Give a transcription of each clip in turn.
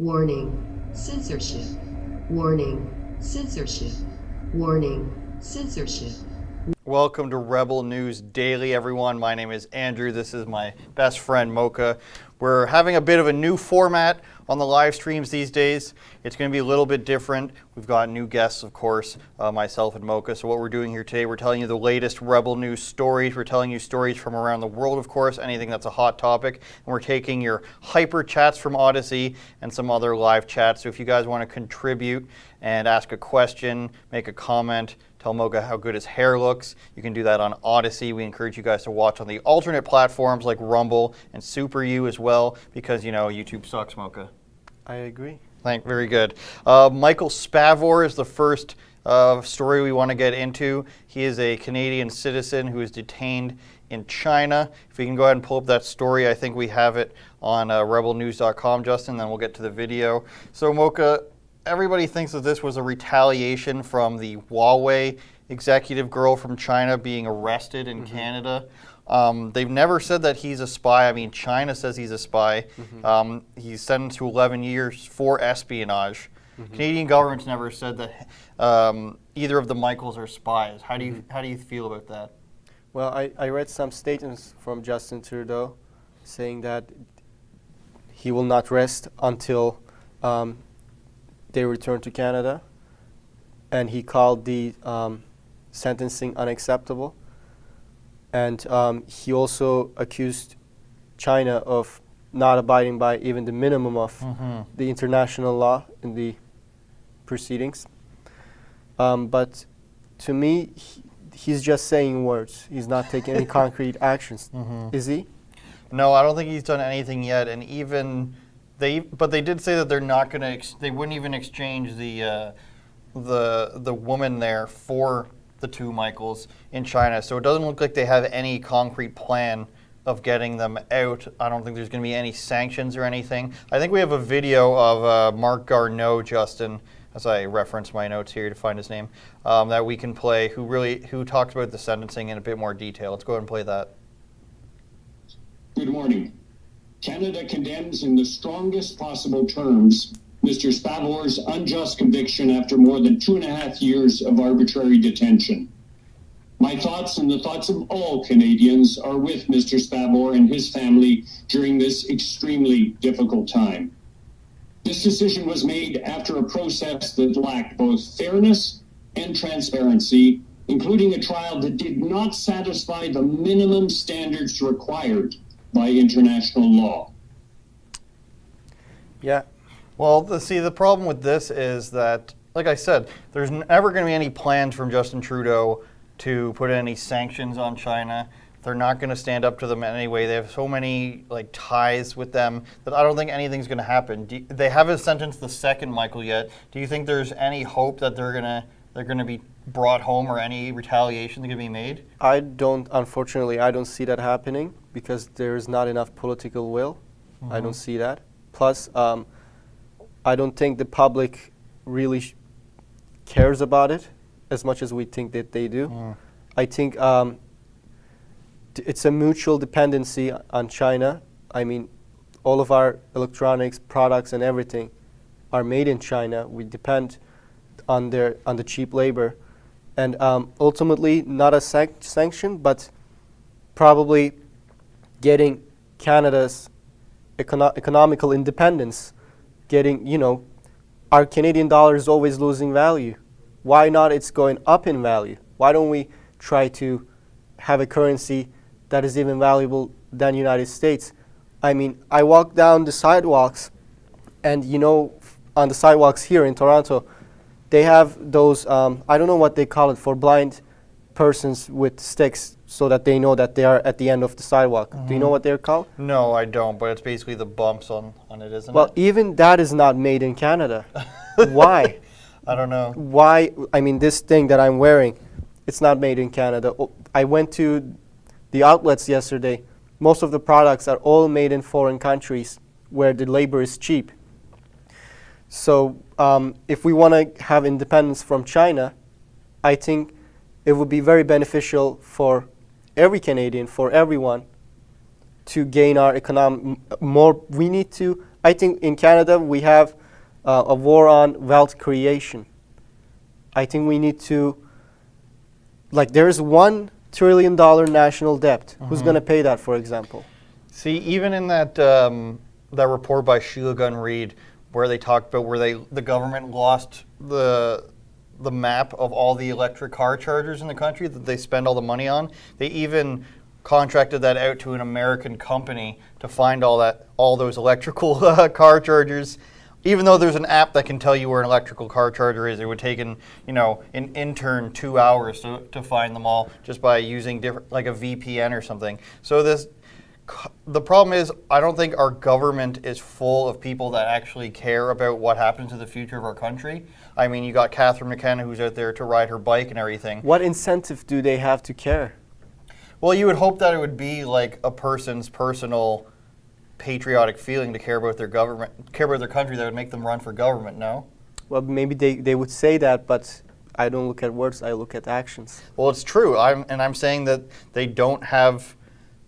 Warning, censorship. Warning, censorship. Warning, censorship. Welcome to Rebel News Daily, everyone. My name is Andrew. This is my best friend, Mocha. We're having a bit of a new format on the live streams these days. It's going to be a little bit different. We've got new guests, of course, myself and Mocha. So what we're doing here today, we're telling you the latest Rebel News stories. We're telling you stories from around the world, of course, anything that's a hot topic. And we're taking your hyper chats from Odyssey and some other live chats. So if you guys want to contribute and ask a question, make a comment, tell Mocha how good his hair looks, you can do that on Odyssey. We encourage you guys to watch on the alternate platforms like Rumble and Super U as well, because, you know, YouTube sucks, Mocha. I agree. Very good. Michael Spavor is the first story we want to get into. He is a Canadian citizen who is detained in China. If we can go ahead and pull up that story, I think we have it on rebelnews.com, Justin, then we'll get to the video. So, Mocha, everybody thinks that this was a retaliation from the Huawei executive girl from China being arrested in Canada. They've never said that he's a spy. I mean, China says he's a spy. He's sentenced to 11 years for espionage. Canadian government's never said that either of the Michaels are spies. How do you feel about that? Well, I read some statements from Justin Trudeau saying that he will not rest until they return to Canada, and he called the sentencing unacceptable. And he also accused China of not abiding by even the minimum of the international law in the proceedings. But to me, he's just saying words. He's not taking any concrete actions. Is he? No, I don't think he's done anything yet. And even but they did say that they're not going to. They wouldn't even exchange the woman there for the two Michaels in China. So it doesn't look like they have any concrete plan of getting them out. I don't think there's going to be any sanctions or anything. I think we have a video of Mark Garneau, Justin, as I reference my notes here to find his name, that we can play, who talks about the sentencing in a bit more detail. Let's go ahead and play that. Good morning. Canada condemns in the strongest possible terms Mr. Spavor's unjust conviction after more than 2.5 years of arbitrary detention. My thoughts and the thoughts of all Canadians are with Mr. Spavor and his family during this extremely difficult time. This decision was made after a process that lacked both fairness and transparency, including a trial that did not satisfy the minimum standards required by international law. Yeah. Well, the problem with this is that, like I said, there's never going to be any plans from Justin Trudeau to put any sanctions on China. They're not going to stand up to them anyway. They have so many ties with them that I don't think anything's going to happen. They haven't sentenced the second Michael yet. Do you think there's any hope that they're going to be brought home or any retaliation going to be made? Unfortunately, I don't see that happening because there's not enough political will. I don't see that. Plus, I don't think the public really cares about it as much as we think that they do. I think it's a mutual dependency on China. I mean, all of our electronics products and everything are made in China. We depend on the cheap labor, and ultimately not a sanction, but probably getting Canada's economical independence. Getting, our Canadian dollar is always losing value. Why not it's going up in value? Why don't we try to have a currency that is even valuable than United States? I mean, I walk down the sidewalks, and on the sidewalks here in Toronto, they have those, I don't know what they call it, for blind persons with sticks, so that they know that they are at the end of the sidewalk. Do you know what they're called? No, I don't, but it's basically the bumps on it, isn't it? Well, even that is not made in Canada. Why? I don't know. Why? I mean, this thing that I'm wearing, it's not made in Canada. I went to the outlets yesterday. Most of the products are all made in foreign countries where the labor is cheap. So if we want to have independence from China, I think it would be very beneficial for every Canadian, for everyone, to gain our economic more. We need to I think in Canada we have a war on wealth creation. I think we need to, like, there's $1 trillion national debt. Who's going to pay that, for example? See, even in that that report by Sheila Gunn Reid, where they talked about where the government lost the map of all the electric car chargers in the country that they spend all the money on, they even contracted that out to an American company to find all those electrical car chargers. Even though there's an app that can tell you where an electrical car charger is, it would take an intern 2 hours to find them all just by using like a VPN or something. So the problem is, I don't think our government is full of people that actually care about what happens to the future of our country. I mean, you got Catherine McKenna who's out there to ride her bike and everything. What incentive do they have to care? Well, you would hope that it would be like a person's personal patriotic feeling to care about their government, care about their country, that would make them run for government, no? Well, maybe they would say that, but I don't look at words, I look at actions. Well, it's true. I'm saying that they don't have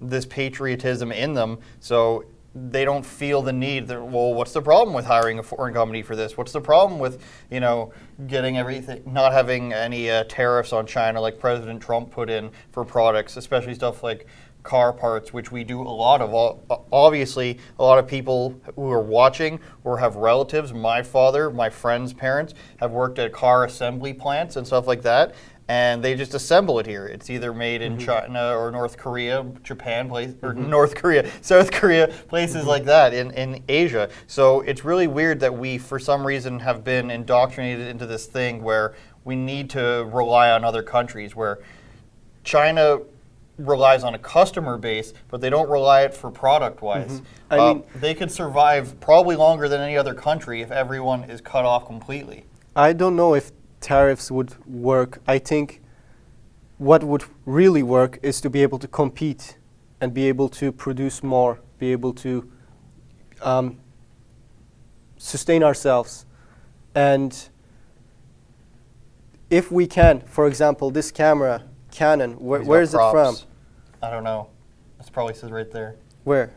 this patriotism in them, so they don't feel the need. Well, what's the problem with hiring a foreign company for this? What's the problem with, getting everything, not having any tariffs on China like President Trump put in for products, especially stuff like car parts, which we do a lot of. Obviously, a lot of people who are watching or have relatives, my father, my friend's parents, have worked at car assembly plants and stuff like that, and they just assemble it here. It's either made in China or North Korea, Japan, or North Korea, South Korea, places like that in Asia. So it's really weird that we, for some reason, have been indoctrinated into this thing where we need to rely on other countries, where China relies on a customer base, but they don't rely it for product-wise. I mean, they could survive probably longer than any other country if everyone is cut off completely. I don't know if tariffs would work. I think what would really work is to be able to compete and be able to produce more, be able to sustain ourselves. And if we can, for example, this camera, Canon, where is it from? I don't know. It probably says right there. Where?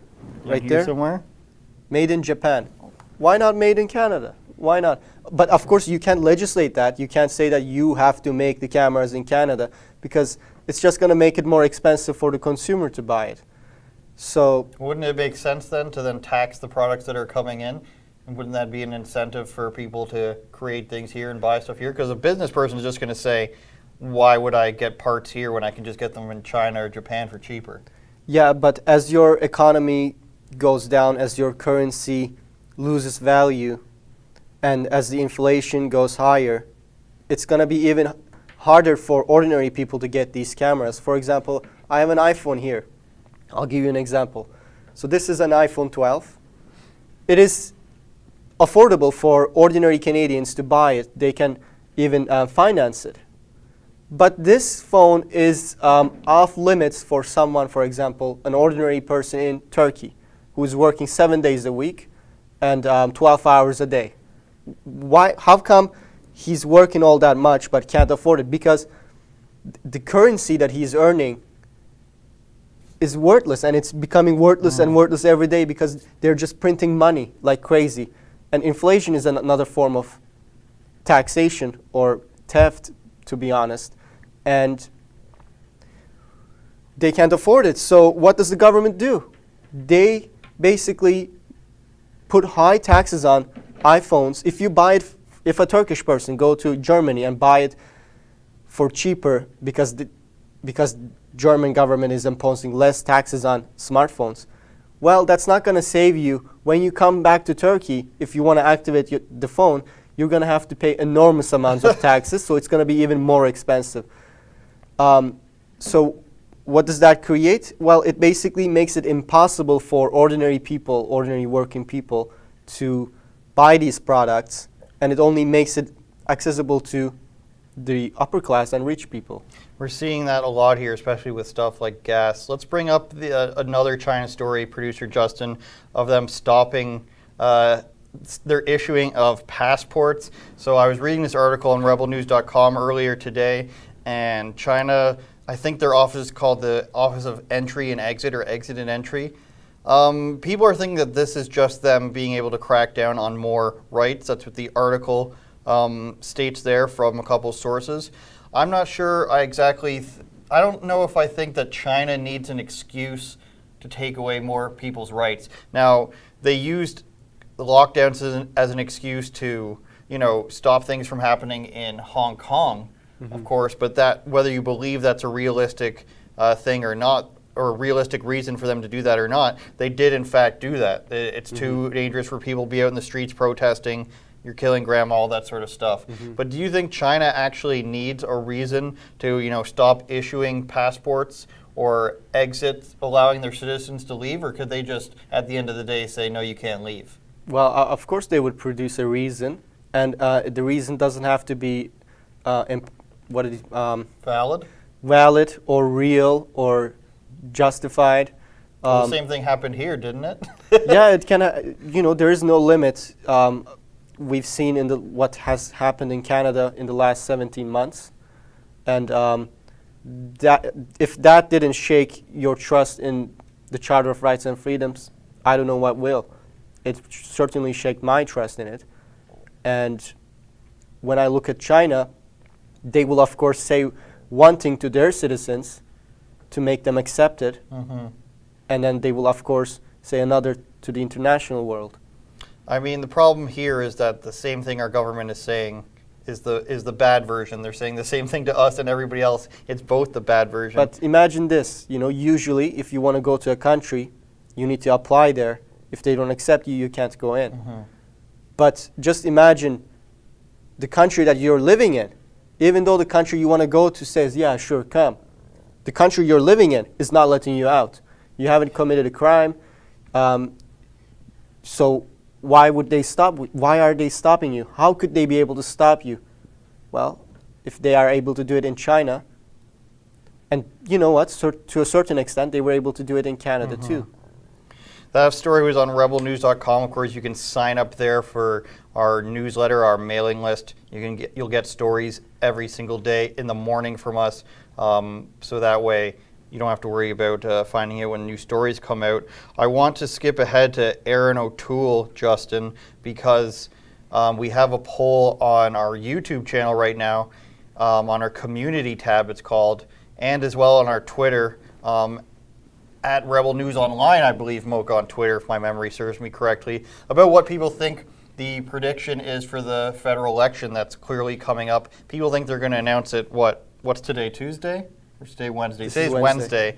Right Here there? somewhere? Made in Japan. Why not made in Canada? Why not? But of course you can't legislate that. You can't say that you have to make the cameras in Canada, because it's just going to make it more expensive for the consumer to buy it. So wouldn't it make sense then to tax the products that are coming in? And wouldn't that be an incentive for people to create things here and buy stuff here? Because a business person is just going to say, why would I get parts here when I can just get them in China or Japan for cheaper? Yeah, but as your economy goes down, as your currency loses value, and as the inflation goes higher, it's going to be even harder for ordinary people to get these cameras. For example, I have an iPhone here. I'll give you an example. So this is an iPhone 12. It is affordable for ordinary Canadians to buy it. They can even finance it. But this phone is off limits for someone, for example, an ordinary person in Turkey who is working 7 days a week and 12 hours a day. Why? How come he's working all that much but can't afford it? Because the currency that he's earning is worthless, and it's becoming worthless and worthless every day because they're just printing money like crazy. And inflation is another form of taxation or theft, to be honest. And they can't afford it. So what does the government do? They basically put high taxes on iPhones. If you buy it, if a Turkish person go to Germany and buy it for cheaper because German government is imposing less taxes on smartphones, well, that's not going to save you. When you come back to Turkey, if you want to activate the phone, you're going to have to pay enormous amounts of taxes, so it's going to be even more expensive. So what does that create? Well, it basically makes it impossible for ordinary people, ordinary working people, to buy these products, and it only makes it accessible to the upper class and rich people. We're seeing that a lot here, especially with stuff like gas. Let's bring up another China story, producer Justin, of them stopping their issuing of passports. So I was reading this article on rebelnews.com earlier today, and China, I think their office is called the Office of Entry and Exit, or Exit and Entry. People are thinking that this is just them being able to crack down on more rights. That's what the article states there from a couple sources. I'm not sure I don't know if I think that China needs an excuse to take away more people's rights. Now, they used the lockdowns as an excuse to, stop things from happening in Hong Kong, of course, but that whether you believe that's a realistic thing or not, or a realistic reason for them to do that or not, they did in fact do that. It's too dangerous for people to be out in the streets protesting. You're killing grandma, all that sort of stuff. But do you think China actually needs a reason to, stop issuing passports or exit, allowing their citizens to leave, or could they just, at the end of the day, say, no, you can't leave? Well, of course they would produce a reason, and the reason doesn't have to be valid or real or justified. The same thing happened here, didn't it? Yeah, it can. There is no limit. We've seen what has happened in Canada in the last 17 months, and that if that didn't shake your trust in the Charter of Rights and Freedoms, I don't know what will. It certainly shook my trust in it. And when I look at China, they will of course say one thing to their citizens to make them accept it, and then they will of course say another to the international world. I mean, the problem here is that the same thing our government is saying is the bad version. They're saying the same thing to us and everybody else. It's both the bad version. But imagine this, usually if you want to go to a country, you need to apply there. If they don't accept you, you can't go in. But just imagine the country that you're living in. Even though the country you want to go to says, yeah, sure, come. The country you're living in is not letting you out. You haven't committed a crime. So why would they stop? Why are they stopping you? How could they be able to stop you? Well, if they are able to do it in China, and you know what, so to a certain extent, they were able to do it in Canada too. That story was on rebelnews.com. Of course, you can sign up there for our newsletter, our mailing list. You'll get stories every single day in the morning from us, so that way you don't have to worry about finding out when new stories come out. I want to skip ahead to Aaron O'Toole, Justin, because we have a poll on our YouTube channel right now, on our community tab it's called, and as well on our Twitter, at Rebel News Online, I believe, Mocha on Twitter, if my memory serves me correctly, about what people think the prediction is for the federal election that's clearly coming up. People think they're going to announce it, what's today, Tuesday? Or today, Wednesday? Today's Wednesday.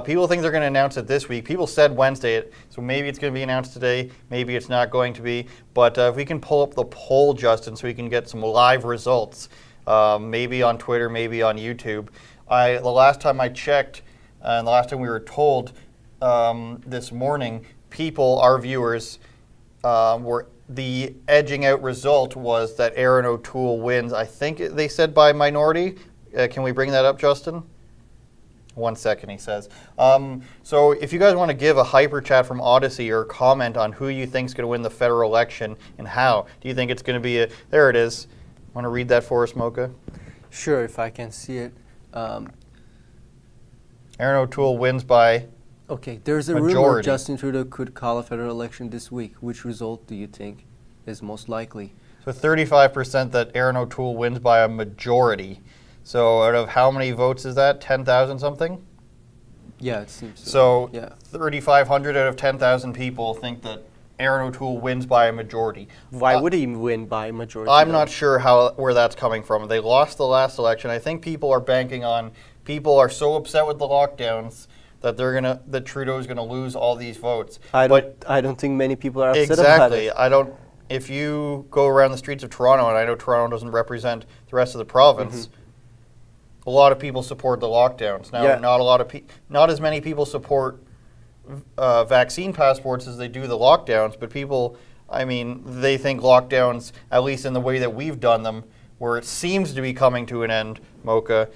People think they're going to announce it this week. People said Wednesday, so maybe it's going to be announced today, maybe it's not going to be. But if we can pull up the poll, Justin, so we can get some live results, maybe on Twitter, maybe on YouTube. The last time I checked, and the last time we were told this morning, our viewers, the edging out result was that Aaron O'Toole wins. I think they said by minority. Can we bring that up, Justin? 1 second, he says. So if you guys want to give a hyper chat from Odyssey or comment on who you think is going to win the federal election and how, do you think it's going to be there it is. Want to read that for us, Mocha? Sure, if I can see it. Aaron O'Toole wins by Okay, there's a majority. rumor Justin Trudeau could call a federal election this week. Which result do you think is most likely? So 35% that Aaron O'Toole wins by a majority. So out of how many votes is that? 10,000 something? Yeah, it seems so. So yeah. 3,500 out of 10,000 people think that Aaron O'Toole wins by a majority. Why would he win by a majority? I'm not sure where that's coming from. They lost the last election. I think people are banking on, people are so upset with the lockdowns that that Trudeau's gonna lose all these votes. I don't think many people are upset about it. Exactly. If you go around the streets of Toronto, and I know Toronto doesn't represent the rest of the province, a lot of people support the lockdowns. Now, Yeah. not as many people support vaccine passports as they do the lockdowns, but people, they think lockdowns, at least in the way that we've done them, where it seems to be coming to an end, Mocha,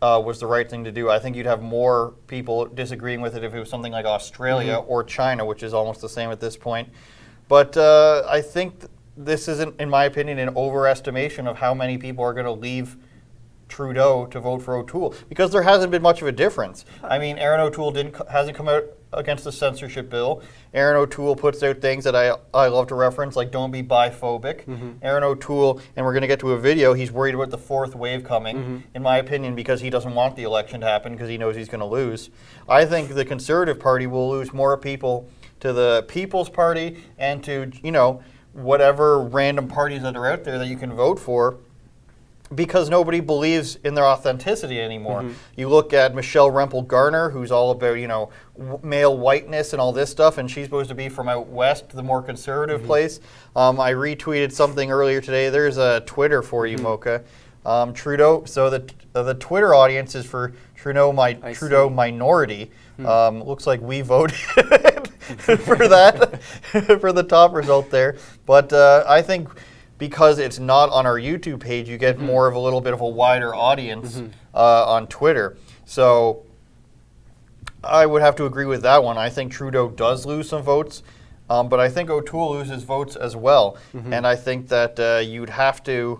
was the right thing to do. I think you'd have more people disagreeing with it if it was something like Australia or China, which is almost the same at this point. But I think this isn't, in my opinion, an overestimation of how many people are going to leave Trudeau to vote for O'Toole, because there hasn't been much of a difference. Aaron O'Toole hasn't come out against the censorship bill. Aaron O'Toole puts out things that I love to reference, like don't be biphobic. Aaron O'Toole, and we're going to get to a video, he's worried about the fourth wave coming, in my opinion, because he doesn't want the election to happen because he knows he's going to lose. I think the Conservative Party will lose more people to the People's Party and to, whatever random parties that are out there that you can vote for, because nobody believes in their authenticity anymore. You look at Michelle Rempel-Garner, who's all about, male whiteness and all this stuff, and she's supposed to be from out west, the more conservative place. I retweeted something earlier today. There's a Twitter for you, Mocha. Trudeau, so the Twitter audience is for Trudeau minority. Looks like we voted for that, for the top result there. But I think because it's not on our YouTube page, you get more of a little bit of a wider audience on Twitter. So I would have to agree with that one. I think Trudeau does lose some votes, but I think O'Toole loses votes as well. And I think that you'd have to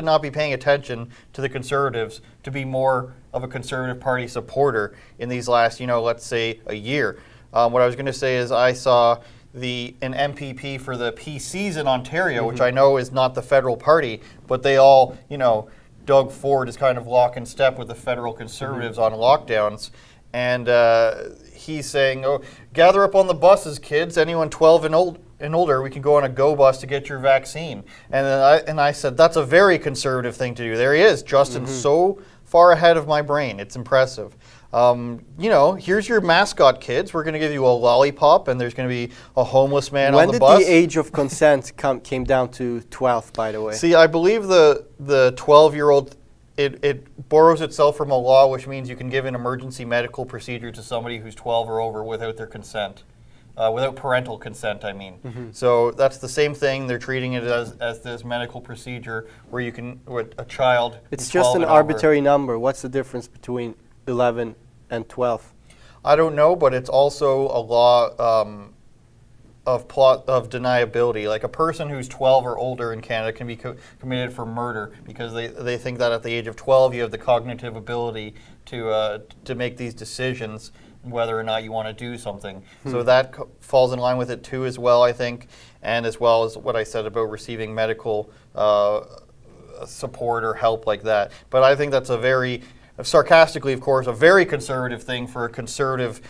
not be paying attention to the Conservatives to be more of a Conservative Party supporter in these last, let's say a year. What I was going to say is I saw an MPP for the PCs in Ontario, which I know is not the federal party, but they all, Doug Ford is kind of lock and step with the federal Conservatives on lockdowns. And he's saying, gather up on the buses, kids, anyone 12 and older, we can go on a go bus to get your vaccine. And I said, that's a very conservative thing to do. There he is, Justin, so far ahead of my brain. It's impressive. Here's your mascot, kids. We're going to give you a lollipop, and there's going to be a homeless man on the bus. When did the age of consent came down to 12, by the way? See, I believe the 12-year-old, it borrows itself from a law, which means you can give an emergency medical procedure to somebody who's 12 or over without their consent. Without parental consent, I mean. So that's the same thing. They're treating it as this medical procedure where you can, with a child. It's just an arbitrary number. What's the difference between 11 and 12? I don't know, but it's also a law of deniability. Like a person who's 12 or older in Canada can be committed for murder because they think that at the age of 12 you have the cognitive ability to make these decisions whether or not you want to do something. So that falls in line with it too as well, I think, and as well as what I said about receiving medical support or help like that. But I think that's a very, sarcastically of course, a very conservative thing for a conservative,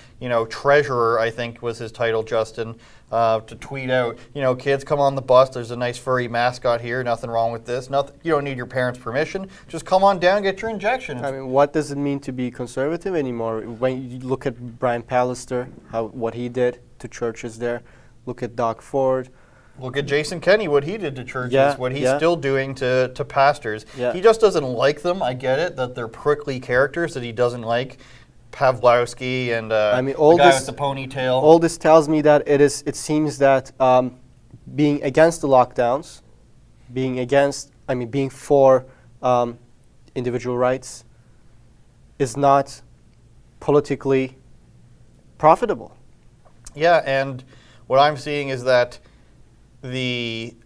treasurer, I think was his title, Justin, to tweet out, kids, come on the bus, there's a nice furry mascot here, nothing wrong with this, nothing, you don't need your parents' permission, just come on down, get your injection. I mean, what does it mean to be conservative anymore? When you look at Brian Pallister, what he did to churches there, look at Doug Ford. Look at Jason Kenney, what he did to churches, what he's still doing to pastors. He just doesn't like them, I get it, that they're prickly characters that he doesn't like. Pavlowski and the guy with the ponytail. All this tells me that it seems that being against the lockdowns, being for individual rights is not politically profitable. Yeah, and what I'm seeing is that the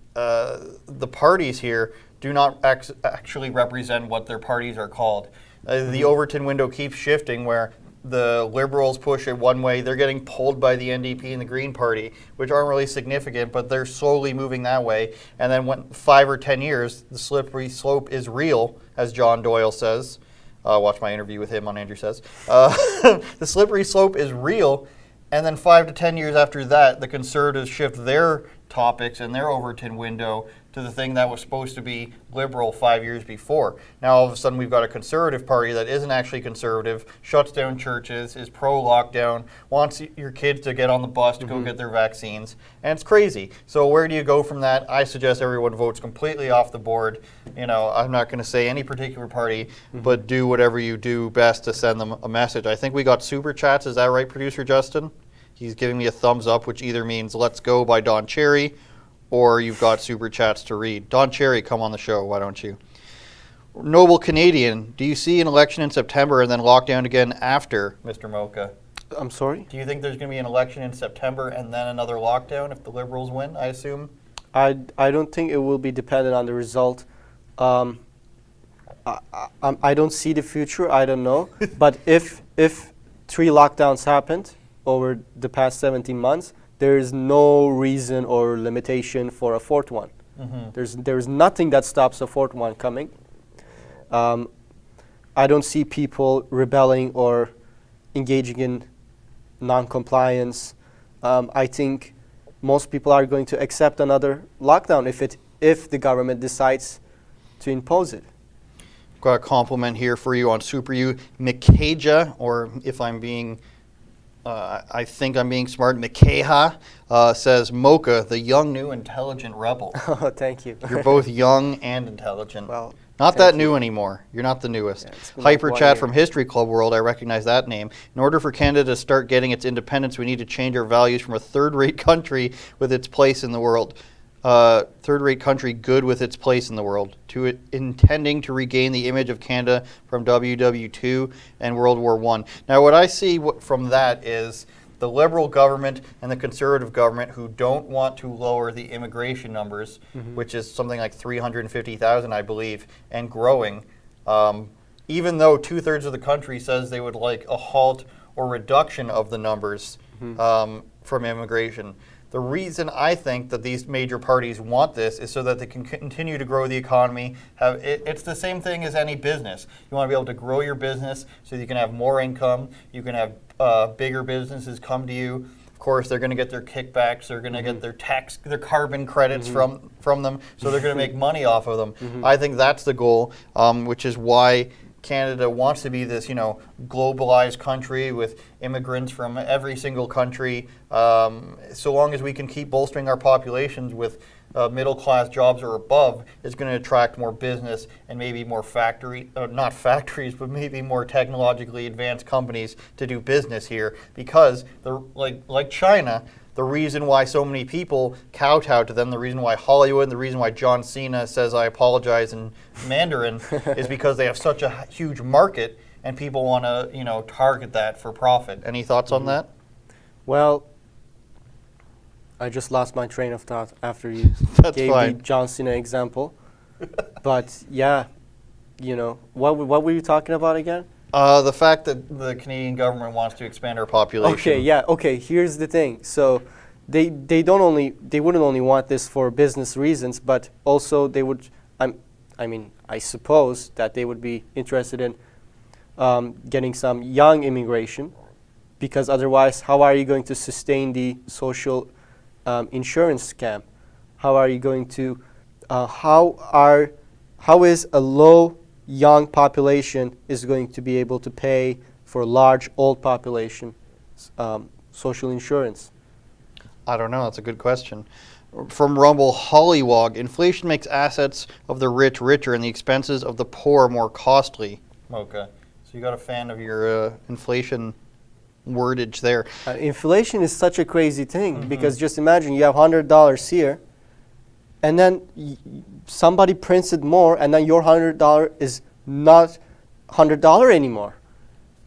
parties here do not actually represent what their parties are called. The Overton window keeps shifting where the Liberals push it one way, they're getting pulled by the NDP and the Green Party, which aren't really significant, but they're slowly moving that way. And then when 5 or 10 years, the slippery slope is real, as John Doyle says. Watch my interview with him on Andrew Says. The slippery slope is real, and then 5 to 10 years after that, the Conservatives shift their topics and their Overton window to the thing that was supposed to be liberal 5 years before. Now all of a sudden we've got a Conservative Party that isn't actually conservative, shuts down churches, is pro-lockdown, wants your kids to get on the bus to go get their vaccines, and it's crazy. So where do you go from that? I suggest everyone votes completely off the board. I'm not going to say any particular party, but do whatever you do best to send them a message. I think we got super chats, is that right, producer Justin? He's giving me a thumbs up, which either means let's go by Don Cherry, or you've got super chats to read. Don Cherry, come on the show, why don't you? Noble Canadian, do you see an election in September and then lockdown again after, Mr. Mocha? I'm sorry? Do you think there's going to be an election in September and then another lockdown if the Liberals win, I assume? I don't think it will be dependent on the result. I don't see the future, I don't know. But if 3 lockdowns happened over the past 17 months. There is no reason or limitation for a fourth one. There's nothing that stops a fourth one coming. I don't see people rebelling or engaging in non-compliance. I think most people are going to accept another lockdown if the government decides to impose it. Got a compliment here for you on Super U. Mikaja, or if I'm being, I think I'm being smart, Mikaha, says, Mocha, the young, new, intelligent rebel. Oh, thank you. You're both young and intelligent. Well, not that thank new you. anymore. You're not the newest. Yeah, it's been Hyper like 1 Chat year. from History Club World, I recognize that name. In order for Canada to start getting its independence, we need to change our values from a third-rate country with its place in the world. Third-rate country good with its place in the world, to it intending to regain the image of Canada from WW2 and World War I. Now, what I see from that is the Liberal government and the Conservative government who don't want to lower the immigration numbers, which is something like 350,000, I believe, and growing, even though 2/3 of the country says they would like a halt or reduction of the numbers from immigration. The reason I think that these major parties want this is so that they can continue to grow the economy. It's the same thing as any business. You want to be able to grow your business so that you can have more income. You can have bigger businesses come to you. Of course, they're going to get their kickbacks. They're going to get their carbon credits from them. So they're going to make money off of them. I think that's the goal, which is why Canada wants to be this, globalized country with immigrants from every single country. So long as we can keep bolstering our populations with middle-class jobs or above, it's going to attract more business and maybe more not factories, but maybe more technologically advanced companies to do business here. Because, like China, the reason why so many people kowtow to them, the reason why Hollywood, the reason why John Cena says I apologize in Mandarin is because they have such a huge market and people want to, target that for profit. Any thoughts on that? Well, I just lost my train of thought after you That's gave fine. the John Cena example. But yeah, what were you talking about again? The fact that the Canadian government wants to expand our population. Okay, yeah, okay, here's the thing. So they wouldn't only want this for business reasons, but also they would, I suppose that they would be interested in getting some young immigration, because otherwise, how are you going to sustain the social insurance scam? How are you going to, how is a low young population is going to be able to pay for large old population social insurance? I don't know. That's a good question. From Rumble, Hollywog, inflation makes assets of the rich richer and the expenses of the poor more costly. Mocha. So you got a fan of your inflation wordage there. Inflation is such a crazy thing because just imagine you have $100 here and then somebody prints it more and then your $100 is not $100 anymore.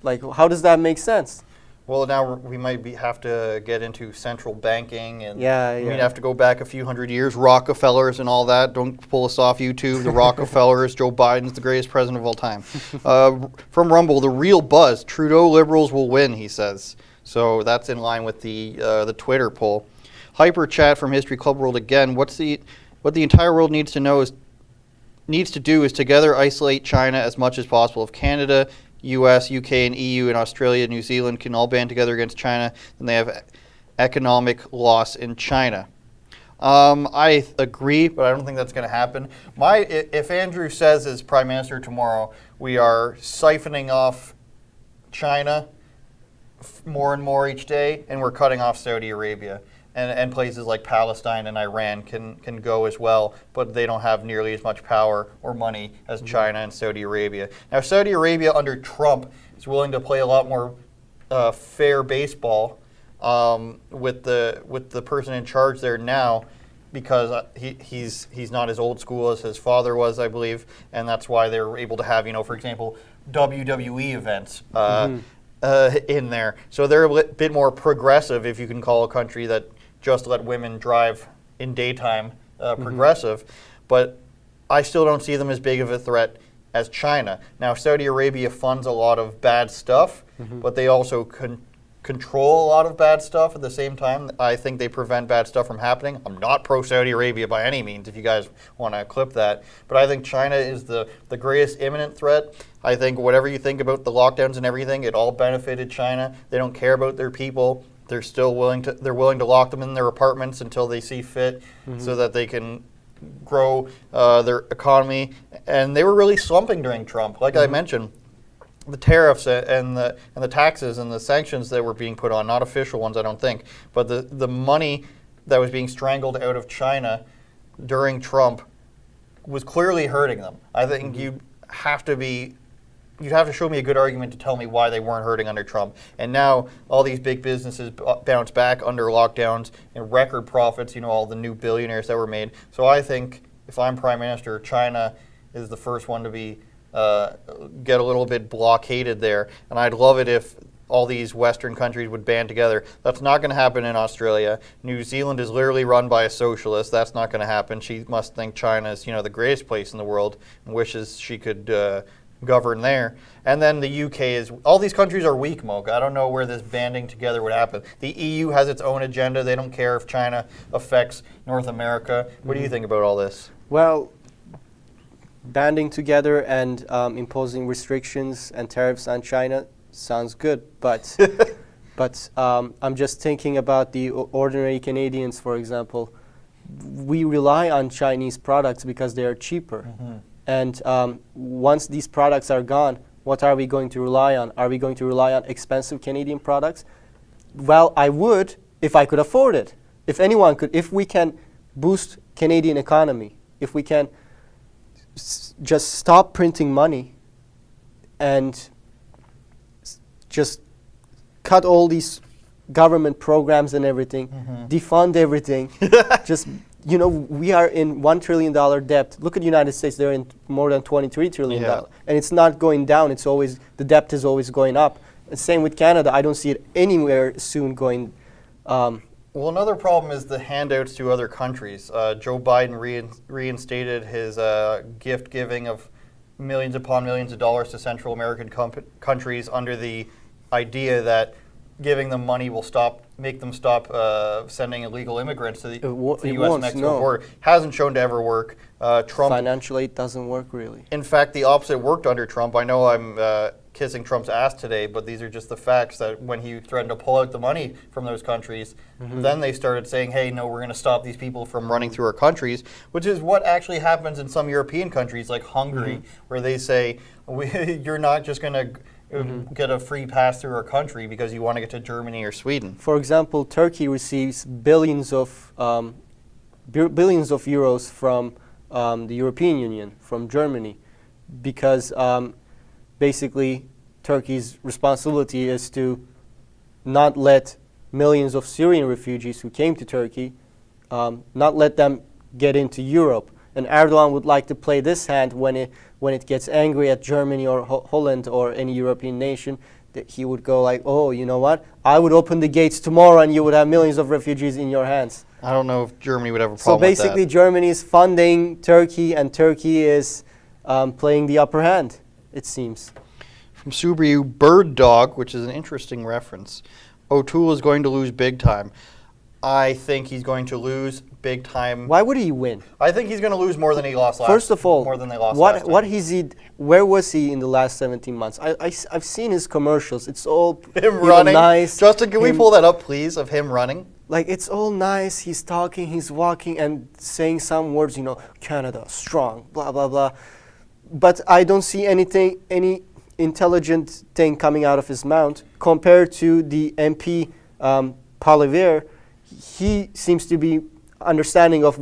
Like, how does that make sense? Well, now we might have to get into central banking, and Yeah. we'd have to go back a few hundred years, Rockefellers and all that. Don't pull us off YouTube. The Rockefellers, Joe Biden's the greatest president of all time. From Rumble, the real buzz, Trudeau Liberals will win, he says. So that's in line with the Twitter poll. Hyper Chat from History Club World again. What the entire world needs to do is together isolate China as much as possible. If Canada, US, UK, and EU, and Australia, New Zealand can all band together against China, then they have economic loss in China. I agree, but I don't think that's going to happen. If Andrew says as Prime Minister tomorrow, we are siphoning off China more and more each day, and we're cutting off Saudi Arabia. And places like Palestine and Iran can go as well, but they don't have nearly as much power or money as China and Saudi Arabia. Now, Saudi Arabia under Trump is willing to play a lot more fair baseball with the person in charge there now, because he's not as old school as his father was, I believe, and that's why they're able to have, for example, WWE events in there. So they're a bit more progressive, if you can call a country that just let women drive in daytime progressive. But I still don't see them as big of a threat as China. Now, Saudi Arabia funds a lot of bad stuff, but they also control a lot of bad stuff at the same time. I think they prevent bad stuff from happening. I'm not pro-Saudi Arabia by any means, if you guys want to clip that. But I think China is the greatest imminent threat. I think whatever you think about the lockdowns and everything, it all benefited China. They don't care about their people. They're still willing to lock them in their apartments until they see fit, so that they can grow their economy. And they were really slumping during Trump. Like I mentioned, the tariffs and the taxes and the sanctions that were being put on, not official ones, I don't think, but the money that was being strangled out of China during Trump was clearly hurting them. I think you'd have to show me a good argument to tell me why they weren't hurting under Trump. And now all these big businesses bounce back under lockdowns and record profits, all the new billionaires that were made. So I think if I'm prime minister, China is the first one to be get a little bit blockaded there. And I'd love it if all these Western countries would band together. That's not going to happen in Australia. New Zealand is literally run by a socialist. That's not going to happen. She must think China is, the greatest place in the world and wishes she could govern there. And then the UK is, all these countries are weak, Mocha. I don't know where this banding together would happen. The EU has its own agenda. They don't care if China affects North America. What do you think about all this? Well, banding together and imposing restrictions and tariffs on China sounds good, but I'm just thinking about the ordinary Canadians, for example. We rely on Chinese products because they are cheaper. And once these products are gone, what are we going to rely on? Are we going to rely on expensive Canadian products? Well, I would if I could afford it. If anyone could, if we can boost Canadian economy, if we can just stop printing money and just cut all these government programs and everything, defund everything, just we are in $1 trillion debt. Look at the United States; they're in more than $23 trillion, and it's not going down. It's always, the debt is always going up. And same with Canada. I don't see it anywhere soon going. Well, another problem is the handouts to other countries. Joe Biden reinstated his gift giving of millions upon millions of dollars to Central American countries under the idea that giving them money will make them stop sending illegal immigrants to the U.S.-Mexico border. Hasn't shown to ever work. Trump, financial aid doesn't work really. In fact, the opposite worked under Trump. I know I'm kissing Trump's ass today, but these are just the facts that when he threatened to pull out the money from those countries, then they started saying, hey, no, we're going to stop these people from running through our countries, which is what actually happens in some European countries like Hungary, where they say, you're not just going to get a free pass through our country because you want to get to Germany or Sweden. For example, Turkey receives billions of euros from the European Union, from Germany, because basically Turkey's responsibility is to not let millions of Syrian refugees who came to Turkey, not let them get into Europe. And Erdogan would like to play this hand when it gets angry at Germany or Holland or any European nation, that he would go like, oh, you know what? I would open the gates tomorrow and you would have millions of refugees in your hands. I don't know if Germany would have a problem with that. So basically Germany is funding Turkey and Turkey is playing the upper hand, it seems. From Subaru, Bird Dog, which is an interesting reference. O'Toole is going to lose big time. I think he's going to lose big time. Why would he win? I think he's going to lose more than he lost last. First of all, more than they lost last time. Where was he in the last 17 months? I've seen his commercials. It's all him running. Nice. Justin, can we pull that up, please, of him running? Like, it's all nice. He's talking, he's walking, and saying some words. Canada strong, blah blah blah. But I don't see any intelligent thing coming out of his mouth compared to the MP Poilievre. He seems to be understanding of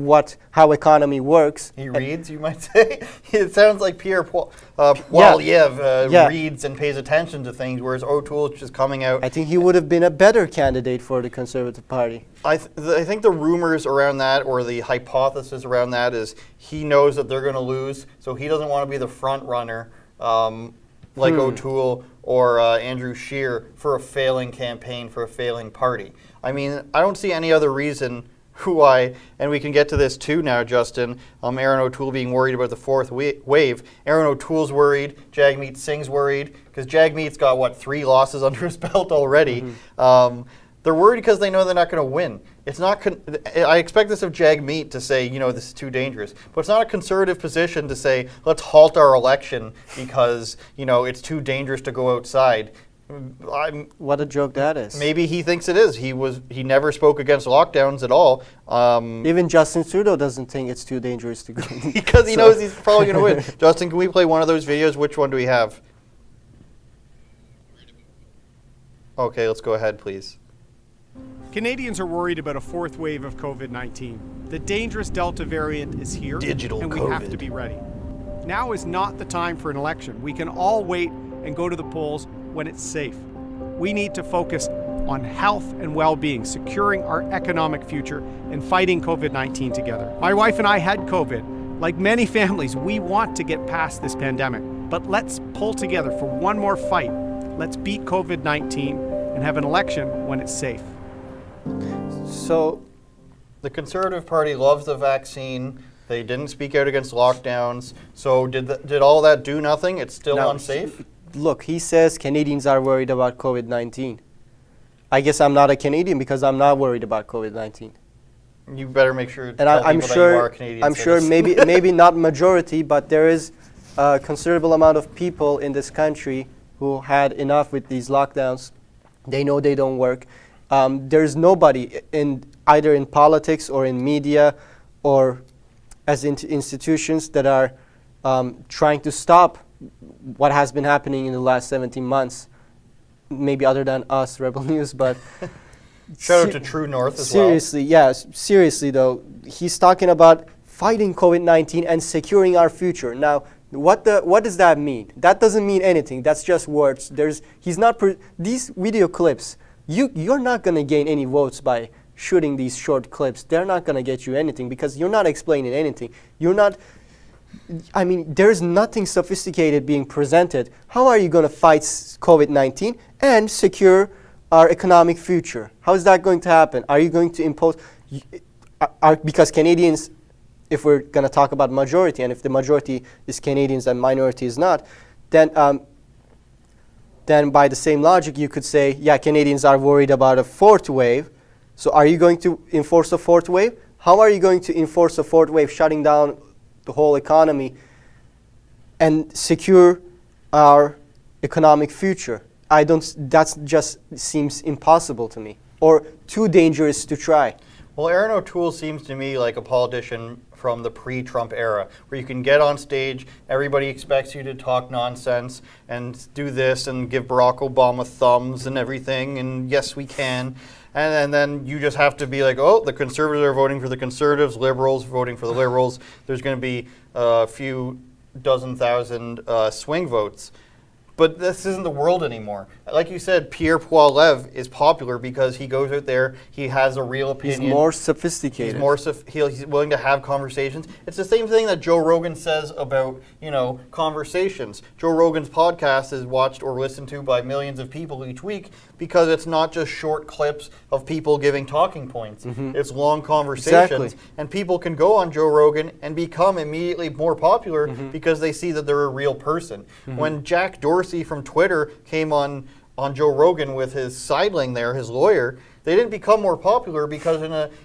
how economy works. He reads, you might say. It sounds like Pierre Poilievre reads and pays attention to things, whereas O'Toole is just coming out. I think he would have been a better candidate for the Conservative Party. I think the rumors around that, or the hypothesis around that, is he knows that they're going to lose, so he doesn't want to be the front runner like O'Toole or Andrew Scheer for a failing campaign, for a failing party. I mean, I don't see any other reason and we can get to this too now, Justin. Aaron O'Toole being worried about the fourth wave. Aaron O'Toole's worried. Jagmeet Singh's worried because Jagmeet's got 3 losses under his belt already. They're worried because they know they're not going to win. It's not. I expect this of Jagmeet to say, this is too dangerous. But it's not a conservative position to say, let's halt our election because it's too dangerous to go outside. What a joke that is. Maybe he thinks it is. He never spoke against lockdowns at all. Even Justin Trudeau doesn't think it's too dangerous to go. Because he knows he's probably going to win. Justin, can we play one of those videos? Which one do we have? Okay, let's go ahead, please. Canadians are worried about a 4th wave of COVID-19. The dangerous Delta variant is here, and we have to be ready. Now is not the time for an election. We can all wait and go to the polls when it's safe. We need to focus on health and well-being, securing our economic future, and fighting COVID-19 together. My wife and I had COVID. Like many families, we want to get past this pandemic, but let's pull together for one more fight. Let's beat COVID-19 and have an election when it's safe. So, the Conservative Party loves the vaccine. They didn't speak out against lockdowns. So did all that do nothing? It's still unsafe? Look, he says Canadians are worried about COVID-19. I guess I'm not a Canadian because I'm not worried about COVID-19. You better make sure to and tell I'm people sure, that you are a Canadian I'm sure citizen. maybe not majority, but there is a considerable amount of people in this country who had enough with these lockdowns. They know they don't work. There's nobody either in politics or in media or as institutions that are trying to stop what has been happening in the last 17 months, maybe other than us, Rebel News, but shout out to True North as seriously, yes, seriously though, he's talking about fighting COVID-19 and securing our future. Now, what does that mean? That doesn't mean anything. That's just words. These video clips. You're not going to gain any votes by shooting these short clips. They're not going to get you anything because you're not explaining anything. There's nothing sophisticated being presented. How are you going to fight COVID-19 and secure our economic future? How is that going to happen? Are you going to impose, because Canadians, if we're going to talk about majority, and if the majority is Canadians and minority is not, then by the same logic, you could say, yeah, Canadians are worried about a 4th wave. So are you going to enforce a 4th wave? How are you going to enforce a 4th wave, shutting down the whole economy and secure our economic future? That just seems impossible to me, or too dangerous to try. Well, Aaron O'Toole seems to me like a politician from the pre-Trump era, where you can get on stage, everybody expects you to talk nonsense and do this and give Barack Obama thumbs and everything, and yes, we can. And then you just have to be like, oh, the Conservatives are voting for the Conservatives, Liberals voting for the Liberals. There's going to be a few dozen thousand swing votes. But this isn't the world anymore. Like you said, Pierre Poilievre is popular because he goes out there, he has a real opinion. He's more sophisticated. He's willing to have conversations. It's the same thing that Joe Rogan says about, conversations. Joe Rogan's podcast is watched or listened to by millions of people each week because it's not just short clips of people giving talking points. Mm-hmm. It's long conversations. Exactly. And people can go on Joe Rogan and become immediately more popular because they see that they're a real person. Mm-hmm. When Jack Dorsey from Twitter came on Joe Rogan with his sideling there, his lawyer, they didn't become more popular because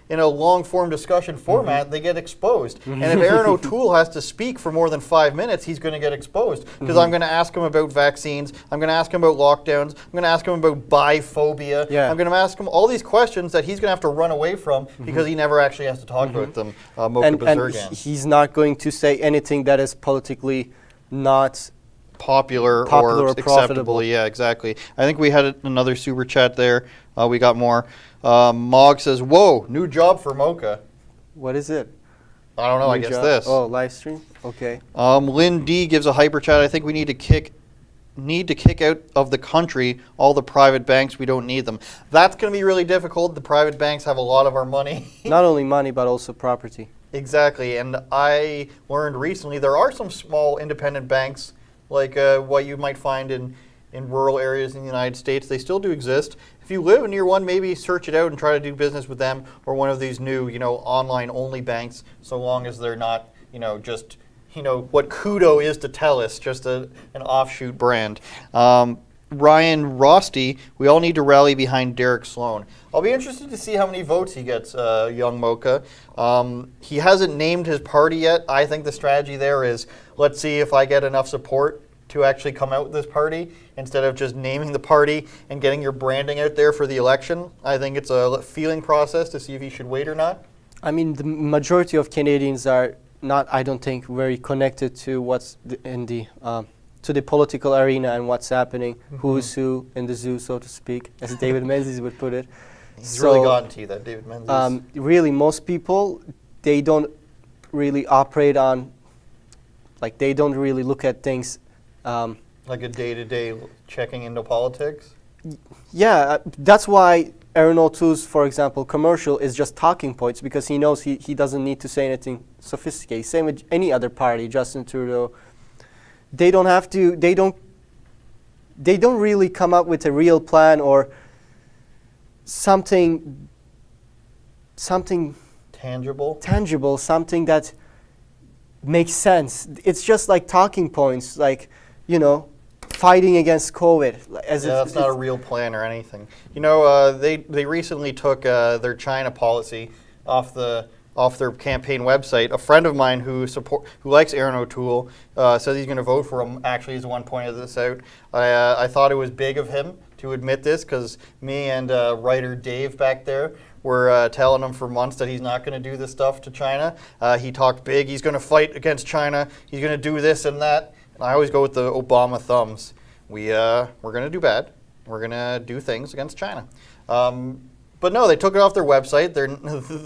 in a long form discussion format they get exposed. And if Aaron O'Toole has to speak for more than 5 minutes, he's going to get exposed because I'm going to ask him about vaccines, I'm going to ask him about lockdowns, I'm going to ask him about biphobia, I'm going to ask him all these questions that he's going to have to run away from because he never actually has to talk about them. Mocha Bezirgan. And he's not going to say anything that is politically not popular or acceptable. profitable. Yeah, exactly. I think we had another super chat there. We got more. Mog says, whoa, new job for Mocha. What is it? I don't know, I guess this. Oh, live stream? Okay. Lynn D gives a hyper chat. I think we need to kick out of the country all the private banks. We don't need them. That's going to be really difficult. The private banks have a lot of our money. Not only money, but also property. Exactly. And I learned recently there are some small independent banks like what you might find in in rural areas in the United States. They still do exist. If you live near one, maybe search it out and try to do business with them or one of these new, online-only banks, so long as they're not, just, what Kudo is to TELUS, just an offshoot brand. Ryan Rosty, we all need to rally behind Derek Sloan. I'll be interested to see how many votes he gets, young Mocha. He hasn't named his party yet. I think the strategy there is, let's see if I get enough support to actually come out with this party instead of just naming the party and getting your branding out there for the election. I think it's a feeling process to see if he should wait or not. I mean, the majority of Canadians are not, I don't think, very connected to what's to the political arena and what's happening, who's who in the zoo, so to speak, as David Menzies would put it. He's really gotten to you, that David Menzies. Really, most people, they don't really operate on, they don't really look at things. Like a day-to-day checking into politics? Yeah, that's why Aaron O'Toole's, for example, commercial is just talking points, because he knows he doesn't need to say anything sophisticated. Same with any other party, Justin Trudeau. They don't have to, they don't really come up with a real plan or something tangible, something that makes sense. It's just like talking points, fighting against COVID. That's not a real plan or anything. They recently took their China policy off their campaign website. A friend of mine who likes Aaron O'Toole says he's going to vote for him. Actually, is the one pointed this out. I thought it was big of him to admit this, because me and writer Dave back there were telling him for months that he's not going to do this stuff to China. He talked big. He's going to fight against China. He's going to do this and that. And I always go with the Obama thumbs. We're going to do bad. We're going to do things against China. But no, they took it off their website.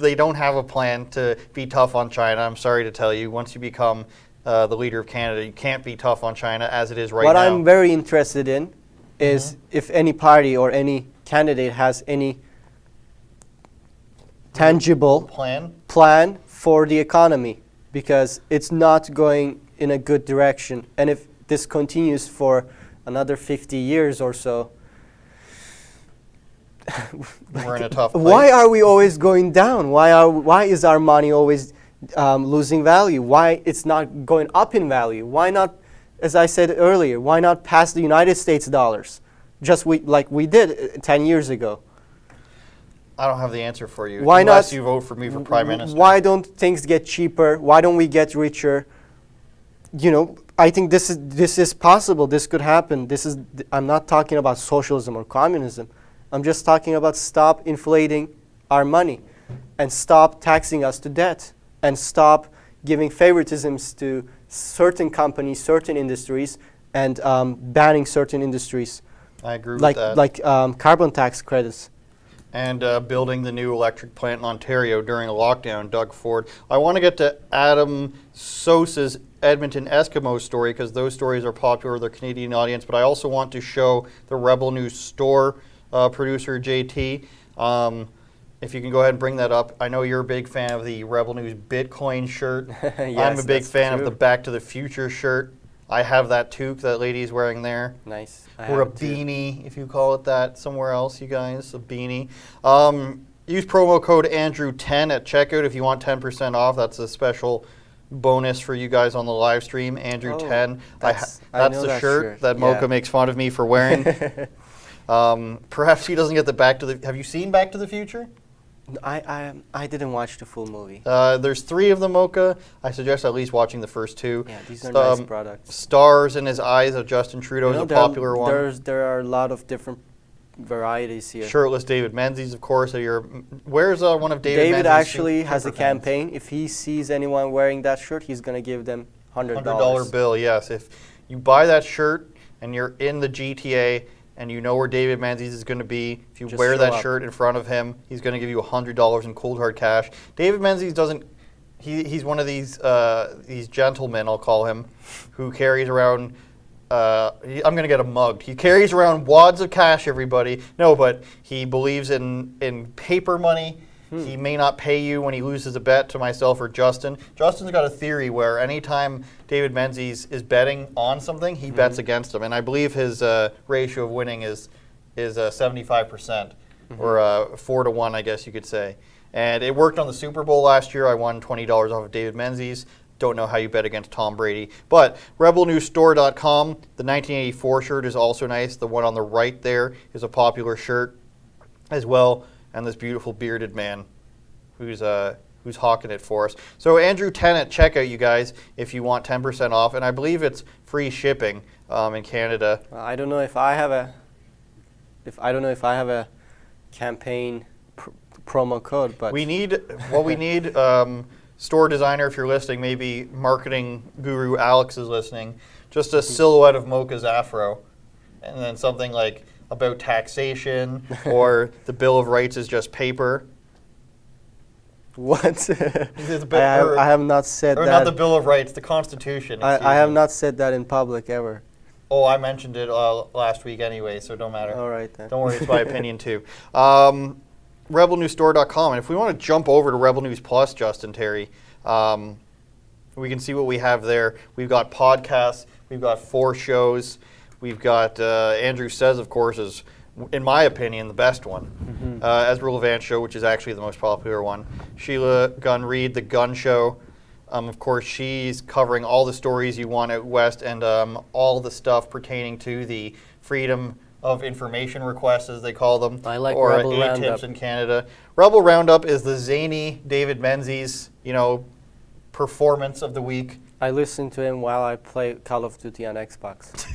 They don't have a plan to be tough on China. I'm sorry to tell you. Once you become the leader of Canada, you can't be tough on China as it is right now. What I'm very interested in is if any party or any candidate has any tangible plan for the economy, because it's not going in a good direction. And if this continues for another 50 years or so, we're in a tough place. Why are we always going down? Why is our money always losing value? Why it's not going up in value? Why not, as I said earlier, why not pass the United States dollars, like we did 10 years ago? I don't have the answer for you. Why unless not, you vote for me for Prime Minister. Why don't things get cheaper? Why don't we get richer? I think this is possible. This could happen. I'm not talking about socialism or communism. I'm just talking about stop inflating our money and stop taxing us to death and stop giving favoritisms to certain companies, certain industries, and banning certain industries. I agree with that. Like carbon tax credits. And building the new electric plant in Ontario during a lockdown, Doug Ford. I want to get to Adam Sosa's Edmonton Eskimo story, because those stories are popular with their Canadian audience, but I also want to show the Rebel News store producer, JT. If you can go ahead and bring that up. I know you're a big fan of the Rebel News Bitcoin shirt. Yes, I'm a big fan true. of the Back to the Future shirt. I have that too, that lady's wearing there. Nice. Or a beanie, if you call it that somewhere else, you guys, a beanie. Use promo code Andrew10 at checkout if you want 10% off. That's a special bonus for you guys on the live stream. Andrew10. That's the shirt that Mocha makes fun of me for wearing. Perhaps he doesn't get the Back to the... Have you seen Back to the Future? I didn't watch the full movie. There's 3 of them, Mocha. I suggest at least watching the first 2. Yeah, these are nice products. Stars in His Eyes of Justin Trudeau is a popular one. There are a lot of different varieties here. Shirtless David Menzies, of course. Where's one of David Menzies? David actually has a campaign. If he sees anyone wearing that shirt, he's going to give them $100 bill, yes. If you buy that shirt and you're in the GTA and you know where David Menzies is going to be, if you wear that shirt in front of him, he's going to give you $100 in cold hard cash. David Menzies doesn't... He's one of these gentlemen, I'll call him, who carries around... I'm going to get him mugged. He carries around wads of cash, everybody. No, but he believes in paper money He may not pay you when he loses a bet to myself or Justin. Justin's got a theory where anytime David Menzies is betting on something, he bets against him. And I believe his ratio of winning is 75%, or 4-1, I guess you could say. And it worked on the Super Bowl last year. I won $20 off of David Menzies. Don't know how you bet against Tom Brady. But rebelnewsstore.com, the 1984 shirt is also nice. The one on the right there is a popular shirt as well. And this beautiful bearded man who's hawking it for us. So Andrew 10 at checkout, you guys, if you want 10% off. And I believe it's free shipping in Canada. I don't know if I have a campaign promo code, but we need store designer, if you're listening, maybe marketing guru Alex is listening, just a silhouette of Mocha's afro, and then something like about taxation, or the Bill of Rights is just paper. What? I have not said or that. Not the Bill of Rights, the Constitution. I have not said that in public ever. Oh, I mentioned it last week anyway, so don't matter. All right then. Don't worry, it's my opinion too. RebelNewsStore.com, and if we want to jump over to Rebel News Plus, Justin Terry, we can see what we have there. We've got podcasts, we've got 4 shows, we've got Andrew Says, of course, is, in my opinion, the best one. Ezra Levant Show, which is actually the most popular one. Sheila Gunn Reid, The Gun Show. Of course, she's covering all the stories you want out west, and all the stuff pertaining to the freedom of information requests, as they call them, I like or Rebel A-tips Roundup in Canada. Rebel Roundup is the zany David Menzies, performance of the week. I listen to him while I play Call of Duty on Xbox.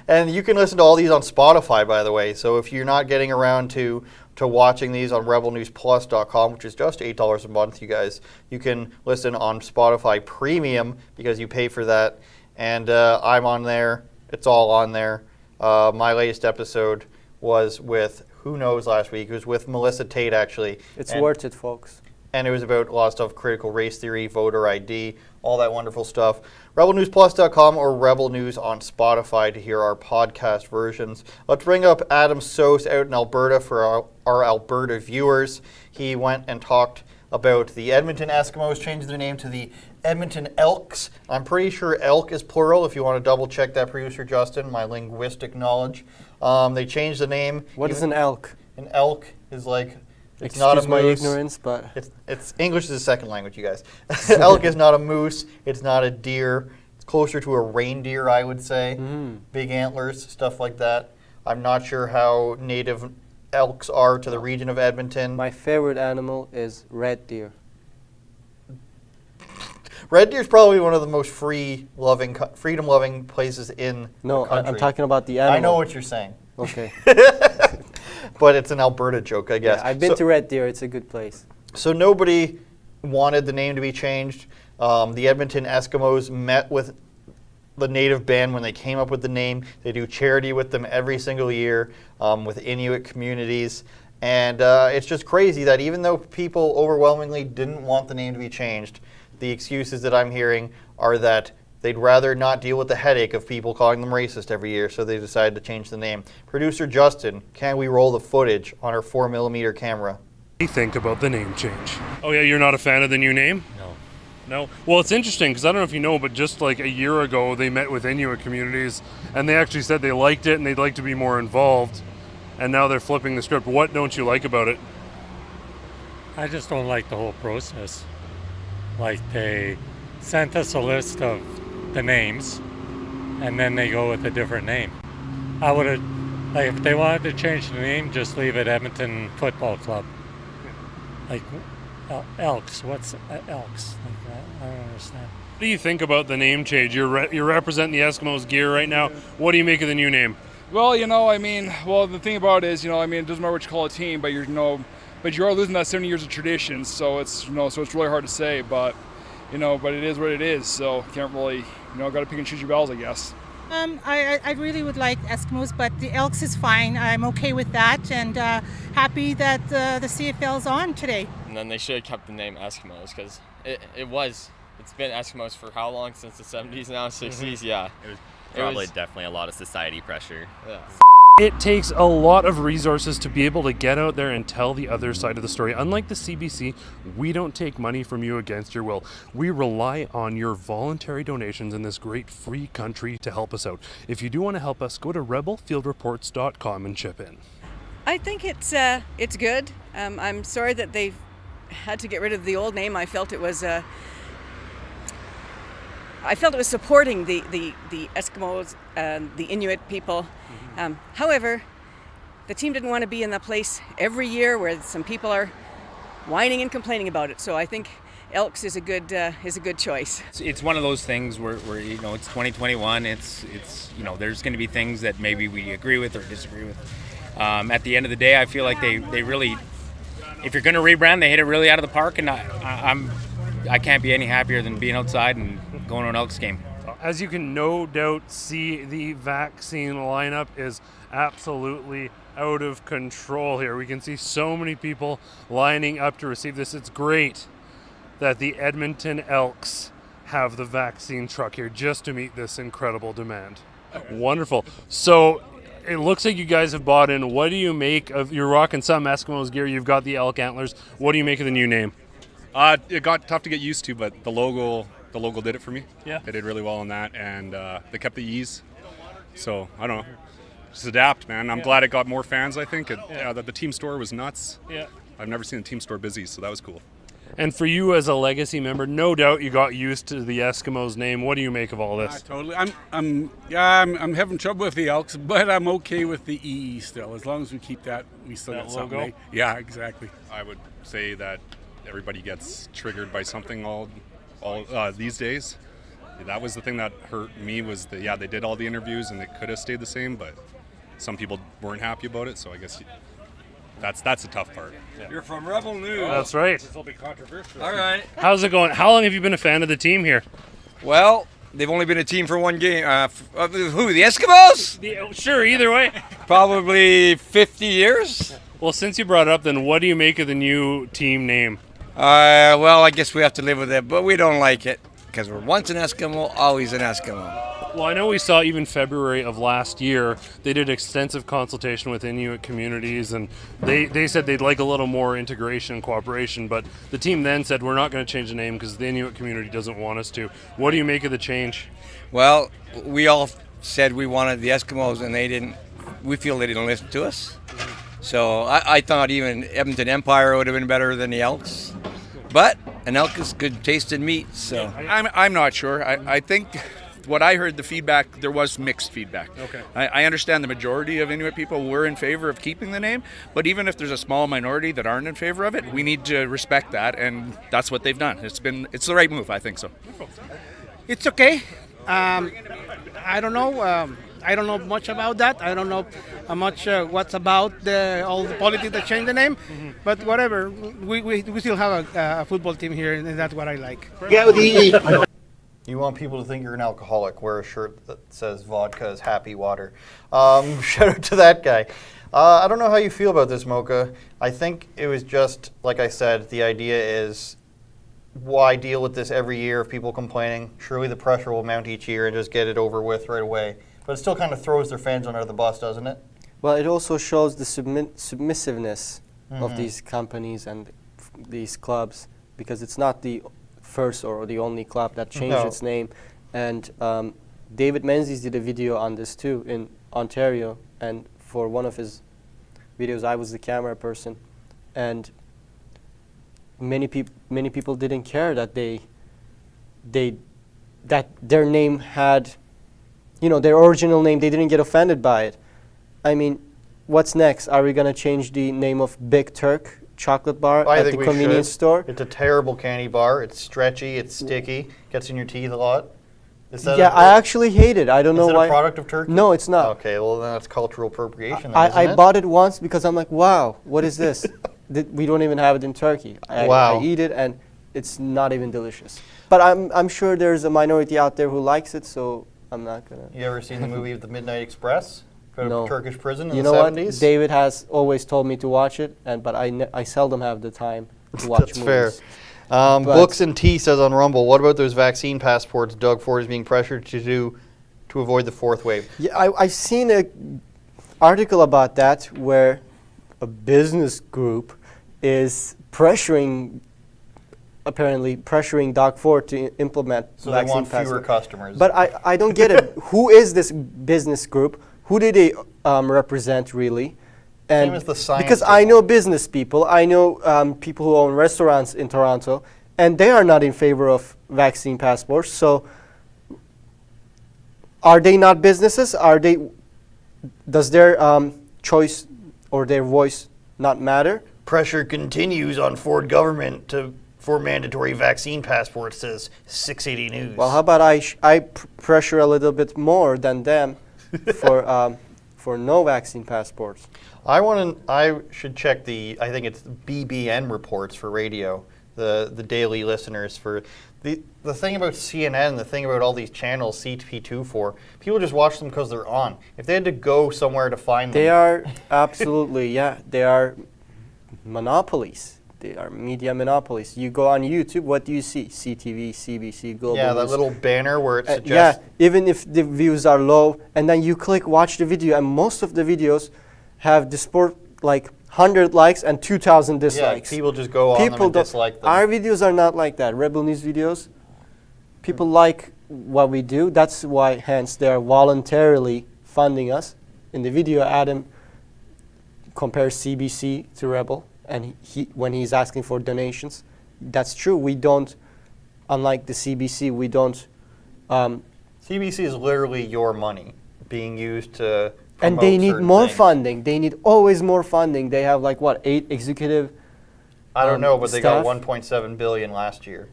And you can listen to all these on Spotify, by the way. So if you're not getting around to watching these on rebelnewsplus.com, which is just $8 a month, you guys, you can listen on Spotify Premium because you pay for that. And I'm on there. It's all on there. My latest episode was with, who knows, last week. It was with Melissa Tate, actually. It's worth it, folks. And it was about a lot of stuff, critical race theory, voter ID, all that wonderful stuff. RebelNewsPlus.com or Rebel News on Spotify to hear our podcast versions. Let's bring up Adam Soos out in Alberta for our Alberta viewers. He went and talked about the Edmonton Eskimos changing their name to the Edmonton Elks. I'm pretty sure elk is plural, if you want to double check that, producer Justin, my linguistic knowledge. They changed the name. What is an elk? An elk is like... It's Excuse not a my moose. ignorance, but... It's English is a second language, you guys. Elk is not a moose. It's not a deer. It's closer to a reindeer, I would say. Big antlers, stuff like that. I'm not sure how native elks are to the region of Edmonton. My favorite animal is red deer. Red deer is probably one of the most freedom-loving places in the country. I'm talking about the animal. I know what you're saying. Okay. But it's an Alberta joke, I guess. Yeah, I've been to Red Deer. It's a good place. So nobody wanted the name to be changed. The Edmonton Eskimos met with the native band when they came up with the name. They do charity with them every single year with Inuit communities. And it's just crazy that even though people overwhelmingly didn't want the name to be changed, the excuses that I'm hearing are that they'd rather not deal with the headache of people calling them racist every year, so they decided to change the name. Producer Justin, can we roll the footage on our 4mm camera? What do you think about the name change? Oh yeah, you're not a fan of the new name? No? Well, it's interesting, because I don't know if you know, but just like a year ago, they met with Inuit communities, and they actually said they liked it, and they'd like to be more involved, and now they're flipping the script. What don't you like about it? I just don't like the whole process. Like, they sent us a list of the names, and then they go with a different name. I would have, like, if they wanted to change the name, just leave it Edmonton Football Club. Like, Elks, what's Elks? Like, I don't understand. What do you think about the name change? You're representing the Eskimos gear right now. What do you make of the new name? Well, the thing about it is, it doesn't matter what you call a team, but you are losing that 70 years of tradition, so it's really hard to say, but it is what it is, so can't really, got to pick and choose your battles, I guess. I really would like Eskimos, but the Elks is fine. I'm okay with that, and happy that the CFL's on today. And then they should have kept the name Eskimos, because it's been Eskimos for how long? Since the 70s now, 60s, yeah. It was definitely a lot of society pressure. Yeah. It takes a lot of resources to be able to get out there and tell the other side of the story. Unlike the CBC, we don't take money from you against your will. We rely on your voluntary donations in this great free country to help us out. If you do want to help us, go to rebelfieldreports.com and chip in. I think it's good. I'm sorry that they've had to get rid of the old name. I felt it was supporting the Eskimos and the Inuit people. However, the team didn't want to be in the place every year where some people are whining and complaining about it. So I think Elks is a good choice. It's one of those things where you know, it's 2021. It's you know, there's going to be things that maybe we agree with or disagree with. At the end of the day, I feel like they really, if you're going to rebrand, they hit it really out of the park, and I can't be any happier than being outside and going to an Elks game. As you can no doubt see, the vaccine lineup is absolutely out of control here. We can see so many people lining up to receive this. It's great that the Edmonton Elks have the vaccine truck here just to meet this incredible demand. Wonderful. So it looks like you guys have bought in. What do you make of, you're rocking some Eskimos gear, you've got the elk antlers. What do you make of the new name? It got tough to get used to, but the logo did it for me. Yeah. They did really well on that, and they kept the ease. So, I don't know. Just adapt, man. I'm glad it got more fans, I think. The team store was nuts. Yeah. I've never seen a team store busy, so that was cool. And for you as a legacy member, no doubt you got used to the Eskimos name. What do you make of all this? Totally. I'm having trouble with the Elks, but I'm okay with the EE still. As long as we keep that, we still That got something. logo? Yeah, exactly. I would say that everybody gets triggered by something all these days. That was the thing that hurt me, was that, they did all the interviews and it could have stayed the same, but some people weren't happy about it, so I guess that's the tough part. Yeah. You're from Rebel News. That's right. This will be controversial. All right. How's it going? How long have you been a fan of the team here? Well, they've only been a team for one game. Who, the Eskimos? Sure, either way. Probably 50 years. Well, since you brought it up, then what do you make of the new team name? Well, I guess we have to live with it, but we don't like it because we're once an Eskimo, always an Eskimo. Well, I know we saw even February of last year, they did extensive consultation with Inuit communities, and they said they'd like a little more integration and cooperation, but the team then said we're not going to change the name because the Inuit community doesn't want us to. What do you make of the change? Well, we all said we wanted the Eskimos, and we feel they didn't listen to us. So I thought even Edmonton Empire would have been better than the Elks. But an elk is good tasting meat, so. I'm not sure. I think what I heard, the feedback, there was mixed feedback. Okay. I understand the majority of Inuit people were in favor of keeping the name, but even if there's a small minority that aren't in favor of it, we need to respect that, and that's what they've done. It's the right move, I think so. It's okay. I don't know. I don't know much about that. I don't know much what's about all the politics that changed the name, but whatever. We still have a football team here, and that's what I like. You want people to think you're an alcoholic, wear a shirt that says vodka is happy water. Shout out to that guy. I don't know how you feel about this, Mocha. I think it was just, like I said, the idea is, why deal with this every year of people complaining? Surely the pressure will mount each year and just get it over with right away. But it still kind of throws their fans under the bus, doesn't it? Well, it also shows the submissiveness of these companies and these clubs, because it's not the first or the only club that changed its name. And David Menzies did a video on this too in Ontario, and for one of his videos I was the camera person, and many people didn't care that that their name had, their original name. They didn't get offended by it. I mean, what's next? Are we going to change the name of Big Turk chocolate bar at the convenience store? It's a terrible candy bar. It's stretchy. It's sticky. Gets in your teeth a lot. I actually hate it. I don't know why. Is it a product of Turkey? No, it's not. Okay, well then that's cultural appropriation. I bought it once because I'm like, wow, what is this? We don't even have it in Turkey. I eat it and it's not even delicious. But I'm sure there's a minority out there who likes it, so I'm not gonna. You ever seen the movie The Midnight Express? No. Turkish prison in the 70s? What? David has always told me to watch it, but I seldom have the time to watch That's movies. Fair. Books and Tea says on Rumble, what about those vaccine passports Doug Ford is being pressured to do to avoid the fourth wave? Yeah, I've seen article about that where a business group is apparently pressuring Doc Ford to implement So they vaccine want fewer passport. customers. But I don't get it. Who is this business group? Who do they represent really? And Same as the science because I know business people, I know people who own restaurants in Toronto, and they are not in favor of vaccine passports. So are they not businesses? Does their choice or their voice not matter? Pressure continues on Ford government for mandatory vaccine passports, says 680 News. Well, how about I pressure a little bit more than them for no vaccine passports? I should check I think it's BBN reports for radio, the daily listeners for the thing about CNN, the thing about all these channels, CP24, people just watch them because they're on. If they had to go somewhere to find them. They are absolutely, yeah, they are monopolies. They are media monopolies. You go on YouTube, what do you see? CTV, CBC, Global Yeah, that News. little banner where it suggests. Yeah, even if the views are low, and then you click watch the video, and most of the videos have like 100 likes and 2,000 dislikes. Yeah, people just go on them and dislike them. Our videos are not like that. Rebel News videos, people like what we do. That's why, hence, they are voluntarily funding us. In the video, Adam compares CBC to Rebel, and when he's asking for donations, that's true. We don't, unlike the CBC, we don't. CBC is literally your money being used to. And they need more things. funding. They need always more funding. They have like what, 8 executive I don't know, but they staff? got 1.7 billion last year.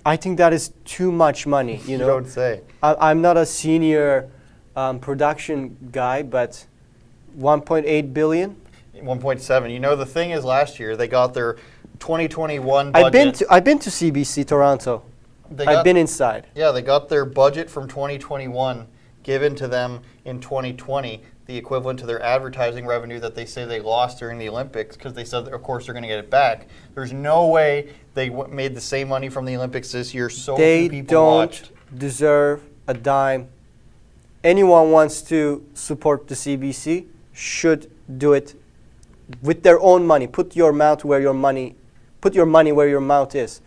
I think that is too much money. You know, don't say. I'm not a senior production guy, but 1.8 billion. 1.7. You know, the thing is, last year they got their 2021 budget. I've been to CBC Toronto. I've been inside. Yeah, they got their budget from 2021 given to them in 2020, the equivalent to their advertising revenue that they say they lost during the Olympics, because they said, of course, they're going to get it back. There's no way they made the same money from the Olympics this year. So few people watched. They don't deserve a dime. Anyone wants to support the CBC should do it with their own money. Put your money where your mouth is.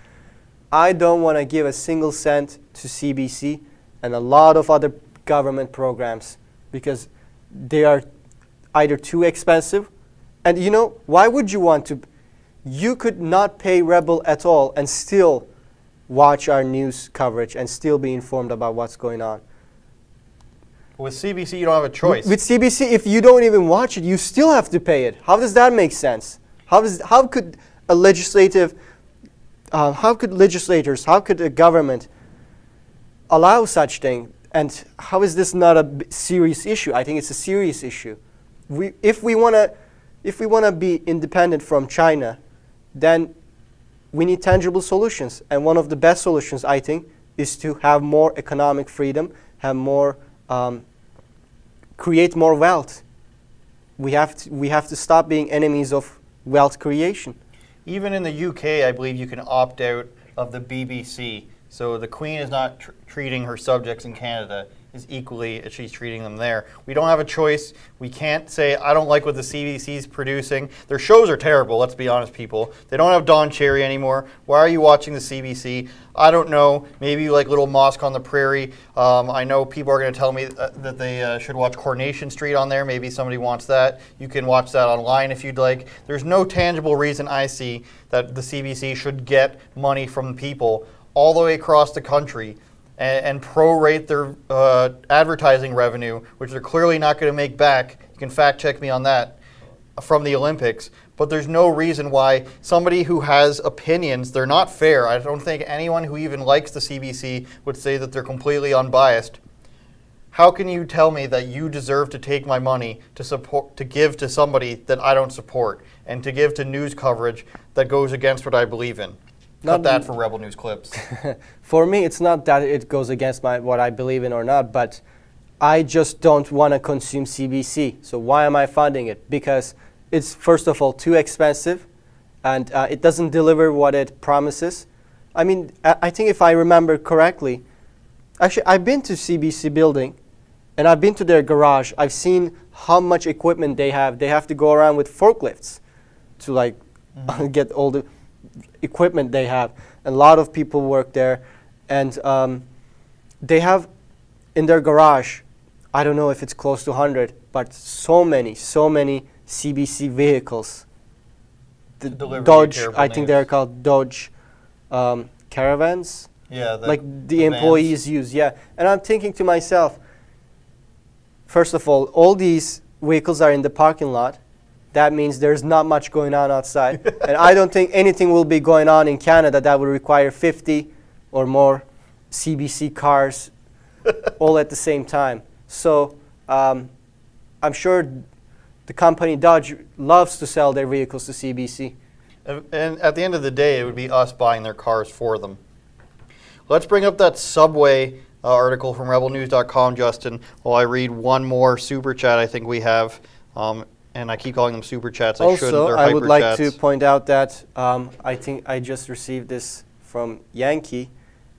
I don't want to give a single cent to CBC and a lot of other government programs because they are either too expensive, and you know, why would you want to? You could not pay Rebel at all and still watch our news coverage and still be informed about what's going on. With CBC, you don't have a choice. With CBC, if you don't even watch it, you still have to pay it. How does that make sense? How could legislators, how could a government allow such thing? And how is this not a serious issue? I think it's a serious issue. If we want to be independent from China, then we need tangible solutions. And one of the best solutions, I think, is to have more economic freedom, have more, create more wealth. We have to stop being enemies of wealth creation. Even in the UK, I believe you can opt out of the BBC. So the Queen is not treating her subjects in Canada as equally as she's treating them there. We don't have a choice. We can't say, I don't like what the CBC is producing. Their shows are terrible, let's be honest, people. They don't have Don Cherry anymore. Why are you watching the CBC? I don't know. Maybe you like Little Mosque on the Prairie. I know people are going to tell me that they should watch Coronation Street on there. Maybe somebody wants that. You can watch that online if you'd like. There's no tangible reason I see that the CBC should get money from people all the way across the country and prorate their advertising revenue, which they're clearly not going to make back. You can fact check me on that, from the Olympics. But there's no reason why somebody who has opinions, they're not fair. I don't think anyone who even likes the CBC would say that they're completely unbiased. How can you tell me that you deserve to take my money to give to somebody that I don't support and to give to news coverage that goes against what I believe in? Cut that for Rebel News clips. For me, it's not that it goes against what I believe in or not, but I just don't want to consume CBC. So why am I funding it? Because it's, first of all, too expensive, and it doesn't deliver what it promises. I mean, I think if I remember correctly, actually, I've been to CBC building, And I've been to their garage. I've seen how much equipment they have. They have to go around with forklifts to like get all the equipment they have. And a lot of people work there. And they have in their garage, I don't know if it's close to 100, but so many CBC vehicles. The Dodge, I think they're called Dodge caravans. Yeah, like the employees use, yeah. And I'm thinking to myself, first of all these vehicles are in the parking lot. That means there's not much going on outside. And I don't think anything will be going on in Canada that would require 50 or more CBC cars all at the same time. So I'm sure the company Dodge loves to sell their vehicles to CBC. And at the end of the day, it would be us buying their cars for them. Let's bring up that Subway article from rebelnews.com, Justin, while I read one more super chat I think we have. And I keep calling them super chats. I shouldn't. Also, They're I would hyper like chats. to point out that I think I just received this from Yankee,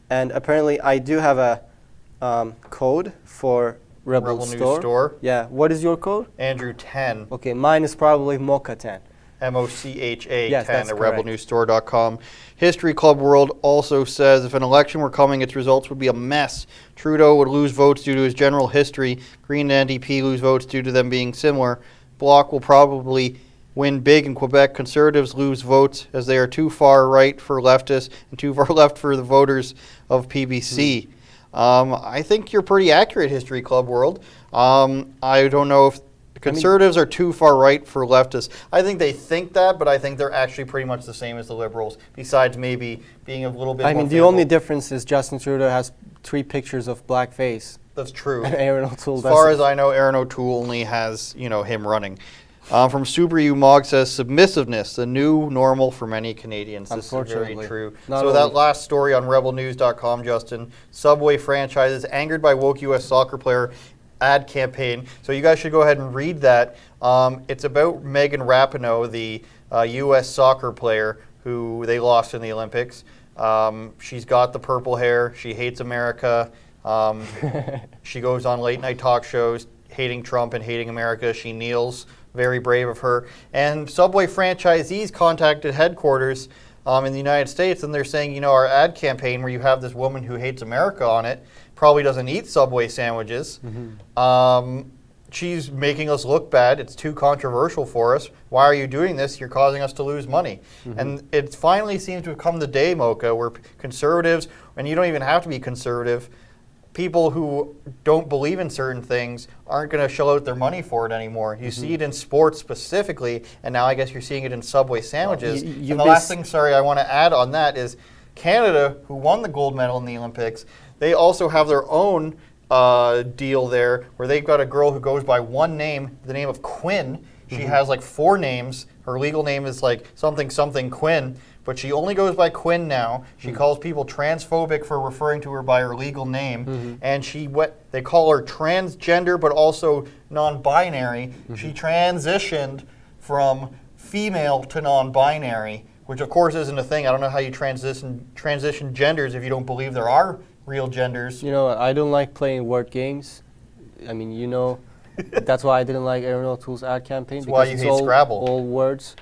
and apparently I do have a code for Rebel News Store. Store. Yeah. What is your code? Andrew 10. Okay, mine is probably Mocha 10. MOCHA Yes, 10 that's at correct. rebelnewsstore.com. History Club World also says if an election were coming, its results would be a mess. Trudeau would lose votes due to his general history. Green and NDP lose votes due to them being similar. Bloc will probably win big in Quebec. Conservatives lose votes as they are too far right for leftists and too far left for the voters of PBC. I think you're pretty accurate, History Club World. I don't know if conservatives are too far right for leftists. I think they think that, but I think they're actually pretty much the same as the Liberals, besides maybe being a little bit more I mean, the favorable. only difference is Justin Trudeau has 3 pictures of blackface. That's true. And Aaron O'Toole As far as I know, Aaron O'Toole only has, him running. From Super U Mog says, submissiveness, the new normal for many Canadians. This is very Unfortunately. true. Not So only- that last story on rebelnews.com, Justin, Subway franchises angered by woke U.S. soccer player ad campaign. So you guys should go ahead and read that. It's about Megan Rapinoe, the U.S. soccer player who they lost in the Olympics. She's got the purple hair. She hates America. She goes on late night talk shows hating Trump and hating America. She kneels. Very brave of her. And Subway franchisees contacted headquarters in the United States, and they're saying, our ad campaign where you have this woman who hates America on it probably doesn't eat Subway sandwiches. She's making us look bad. It's too controversial for us. Why are you doing this? You're causing us to lose money. And it finally seems to have come the day, Mocha, where conservatives, and you don't even have to be conservative, people who don't believe in certain things aren't going to shell out their money for it anymore. You see it in sports specifically, and now I guess you're seeing it in Subway sandwiches. And the last thing, I want to add on that is Canada, who won the gold medal in the Olympics, they also have their own deal there where they've got a girl who goes by one name, the name of Quinn. She has like 4 names. Her legal name is like something something Quinn, but she only goes by Quinn now. She calls people transphobic for referring to her by her legal name, and they call her transgender, but also non-binary. She transitioned from female to non-binary, which of course isn't a thing. I don't know how you transition genders if you don't believe there are real genders. I don't like playing word games. I mean, that's why I didn't like Aaron O'Toole's ad campaign. That's why you hate Scrabble. All words,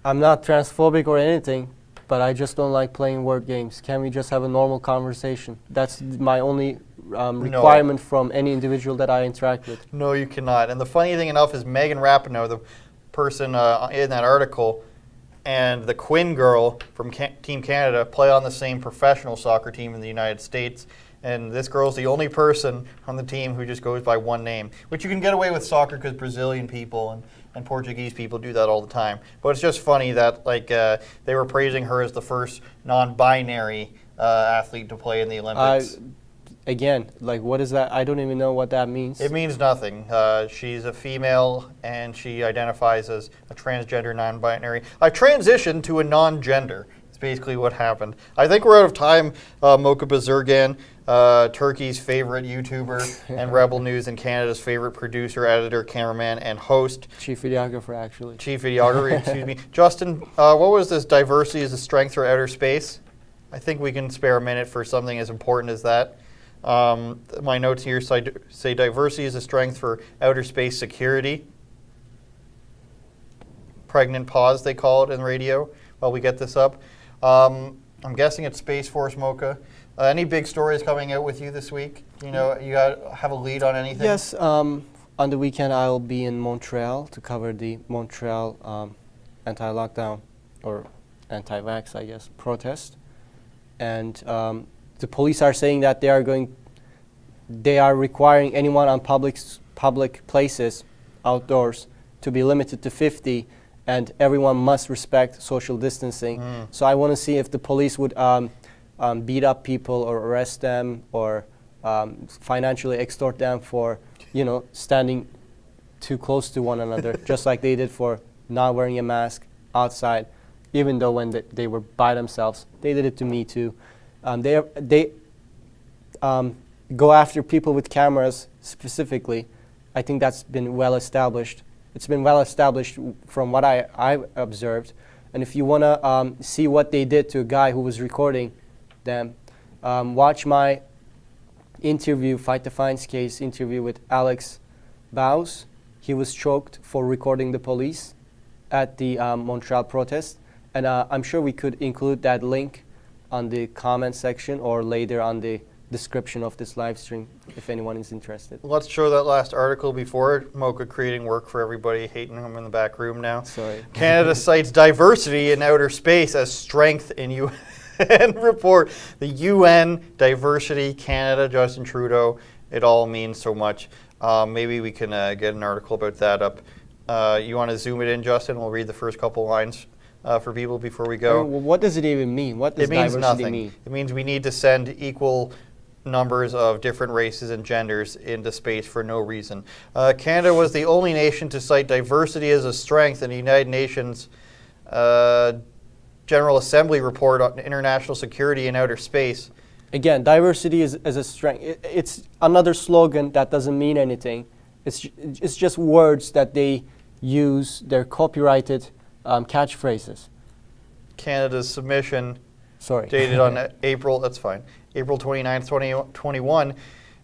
I'm not transphobic or anything, but I just don't like playing word games. Can we just have a normal conversation? That's my only requirement from any individual that I interact with. No, you cannot. And the funny thing enough is Megan Rapinoe, the person in that article, and the Quinn girl from Team Canada play on the same professional soccer team in the United States. And this girl's the only person on the team who just goes by one name, which you can get away with soccer because Brazilian people and Portuguese people do that all the time. But it's just funny that they were praising her as the first non-binary athlete to play in the Olympics. Again, what is that? I don't even know what that means. It means nothing. She's a female, and she identifies as a transgender non-binary. I transitioned to a non-gender. It's basically what happened. I think we're out of time, Mocha Bezirgan, Turkey's favorite YouTuber and Rebel News and Canada's favorite producer, editor, cameraman, and host. Chief videographer, actually. Chief videographer, excuse me. Justin, what was this diversity is a strength for outer space? I think we can spare a minute for something as important as that. My notes here say diversity is a strength for outer space security. Pregnant pause, they call it in radio while we get this up. I'm guessing it's Space Force, Mocha. Any big stories coming out with you this week? You know, you have a lead on anything? Yes, on the weekend I'll be in Montreal to cover the Montreal anti-lockdown or anti-vax, I guess, protest. And the police are saying that they are requiring anyone on public places, outdoors, to be limited to 50, and everyone must respect social distancing. So I want to see if the police would beat up people or arrest them or financially extort them for, standing too close to one another, just like they did for not wearing a mask outside, even though when they were by themselves. They did it to me too. They go after people with cameras specifically. I think that's been well established. It's been well established from what I've observed. And if you want to see what they did to a guy who was recording them, watch my interview, Fight the Fines case interview with Alex Baus. He was choked for recording the police at the Montreal protest. And I'm sure we could include that link on the comment section or later on the description of this live stream if anyone is interested. Let's show that last article before Mocha creating work for everybody, hating him in the back room now. Sorry. Canada cites diversity in outer space as strength in UN report. The UN, diversity, Canada, Justin Trudeau, it all means so much. Maybe we can get an article about that up. You want to zoom it in, Justin? We'll read the first couple lines for people before we go. Well, what does it even mean? What does diversity nothing. mean? It means we need to send equal numbers of different races and genders into space for no reason. Canada was the only nation to cite diversity as a strength in the United Nations General Assembly report on international security in outer space. Again, diversity is a strength. It's another slogan that doesn't mean anything. It's just words that they use. They're copyrighted catchphrases. Canada's submission, sorry, dated on April 29th, 2021,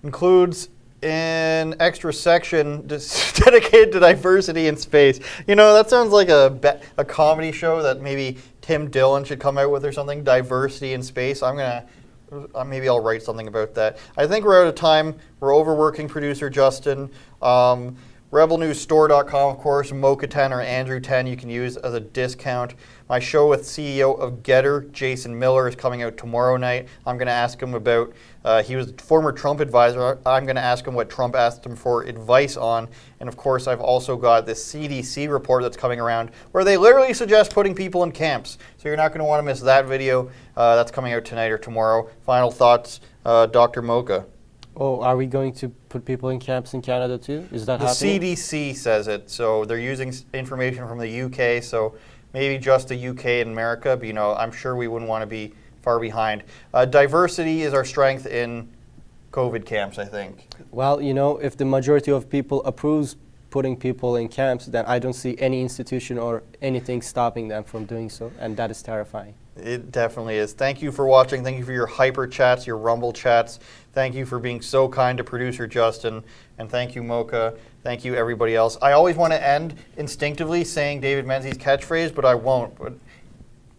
includes an extra section dedicated to diversity in space. You know, that sounds like a comedy show that maybe Tim Dillon should come out with or something, diversity in space. Maybe I'll write something about that. I think we're out of time. We're overworking producer Justin. RebelNewsStore.com, of course, Mocha 10 or Andrew 10 you can use as a discount. My show with CEO of Getter, Jason Miller, is coming out tomorrow night. I'm going to ask him about, he was a former Trump advisor. I'm going to ask him what Trump asked him for advice on. And of course, I've also got this CDC report that's coming around where they literally suggest putting people in camps. So you're not going to want to miss that video. That's coming out tonight or tomorrow. Final thoughts, Dr. Mocha. Oh, are we going to put people in camps in Canada too? Is that happening? The CDC says it, so they're using information from the UK, so maybe just the UK and America, but I'm sure we wouldn't want to be far behind. Diversity is our strength in COVID camps, I think. Well, if the majority of people approves putting people in camps, then I don't see any institution or anything stopping them from doing so, and that is terrifying. It definitely is. Thank you for watching. Thank you for your hyper chats, your Rumble chats. Thank you for being so kind to producer Justin. And thank you, Mocha. Thank you, everybody else. I always want to end instinctively saying David Menzies' catchphrase, but I won't. But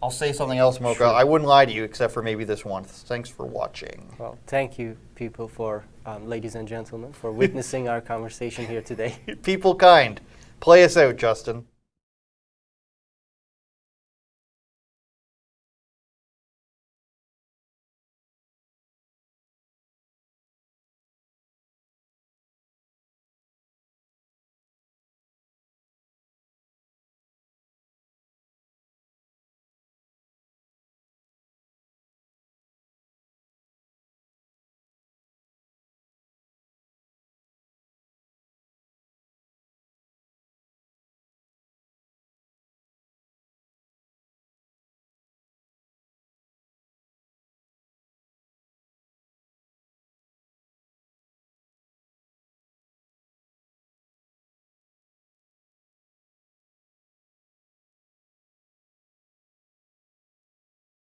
I'll say something else, Mocha. Sure. I wouldn't lie to you, except for maybe this one. Thanks for watching. Well, thank you, people, ladies and gentlemen, for witnessing our conversation here today. People kind. Play us out, Justin.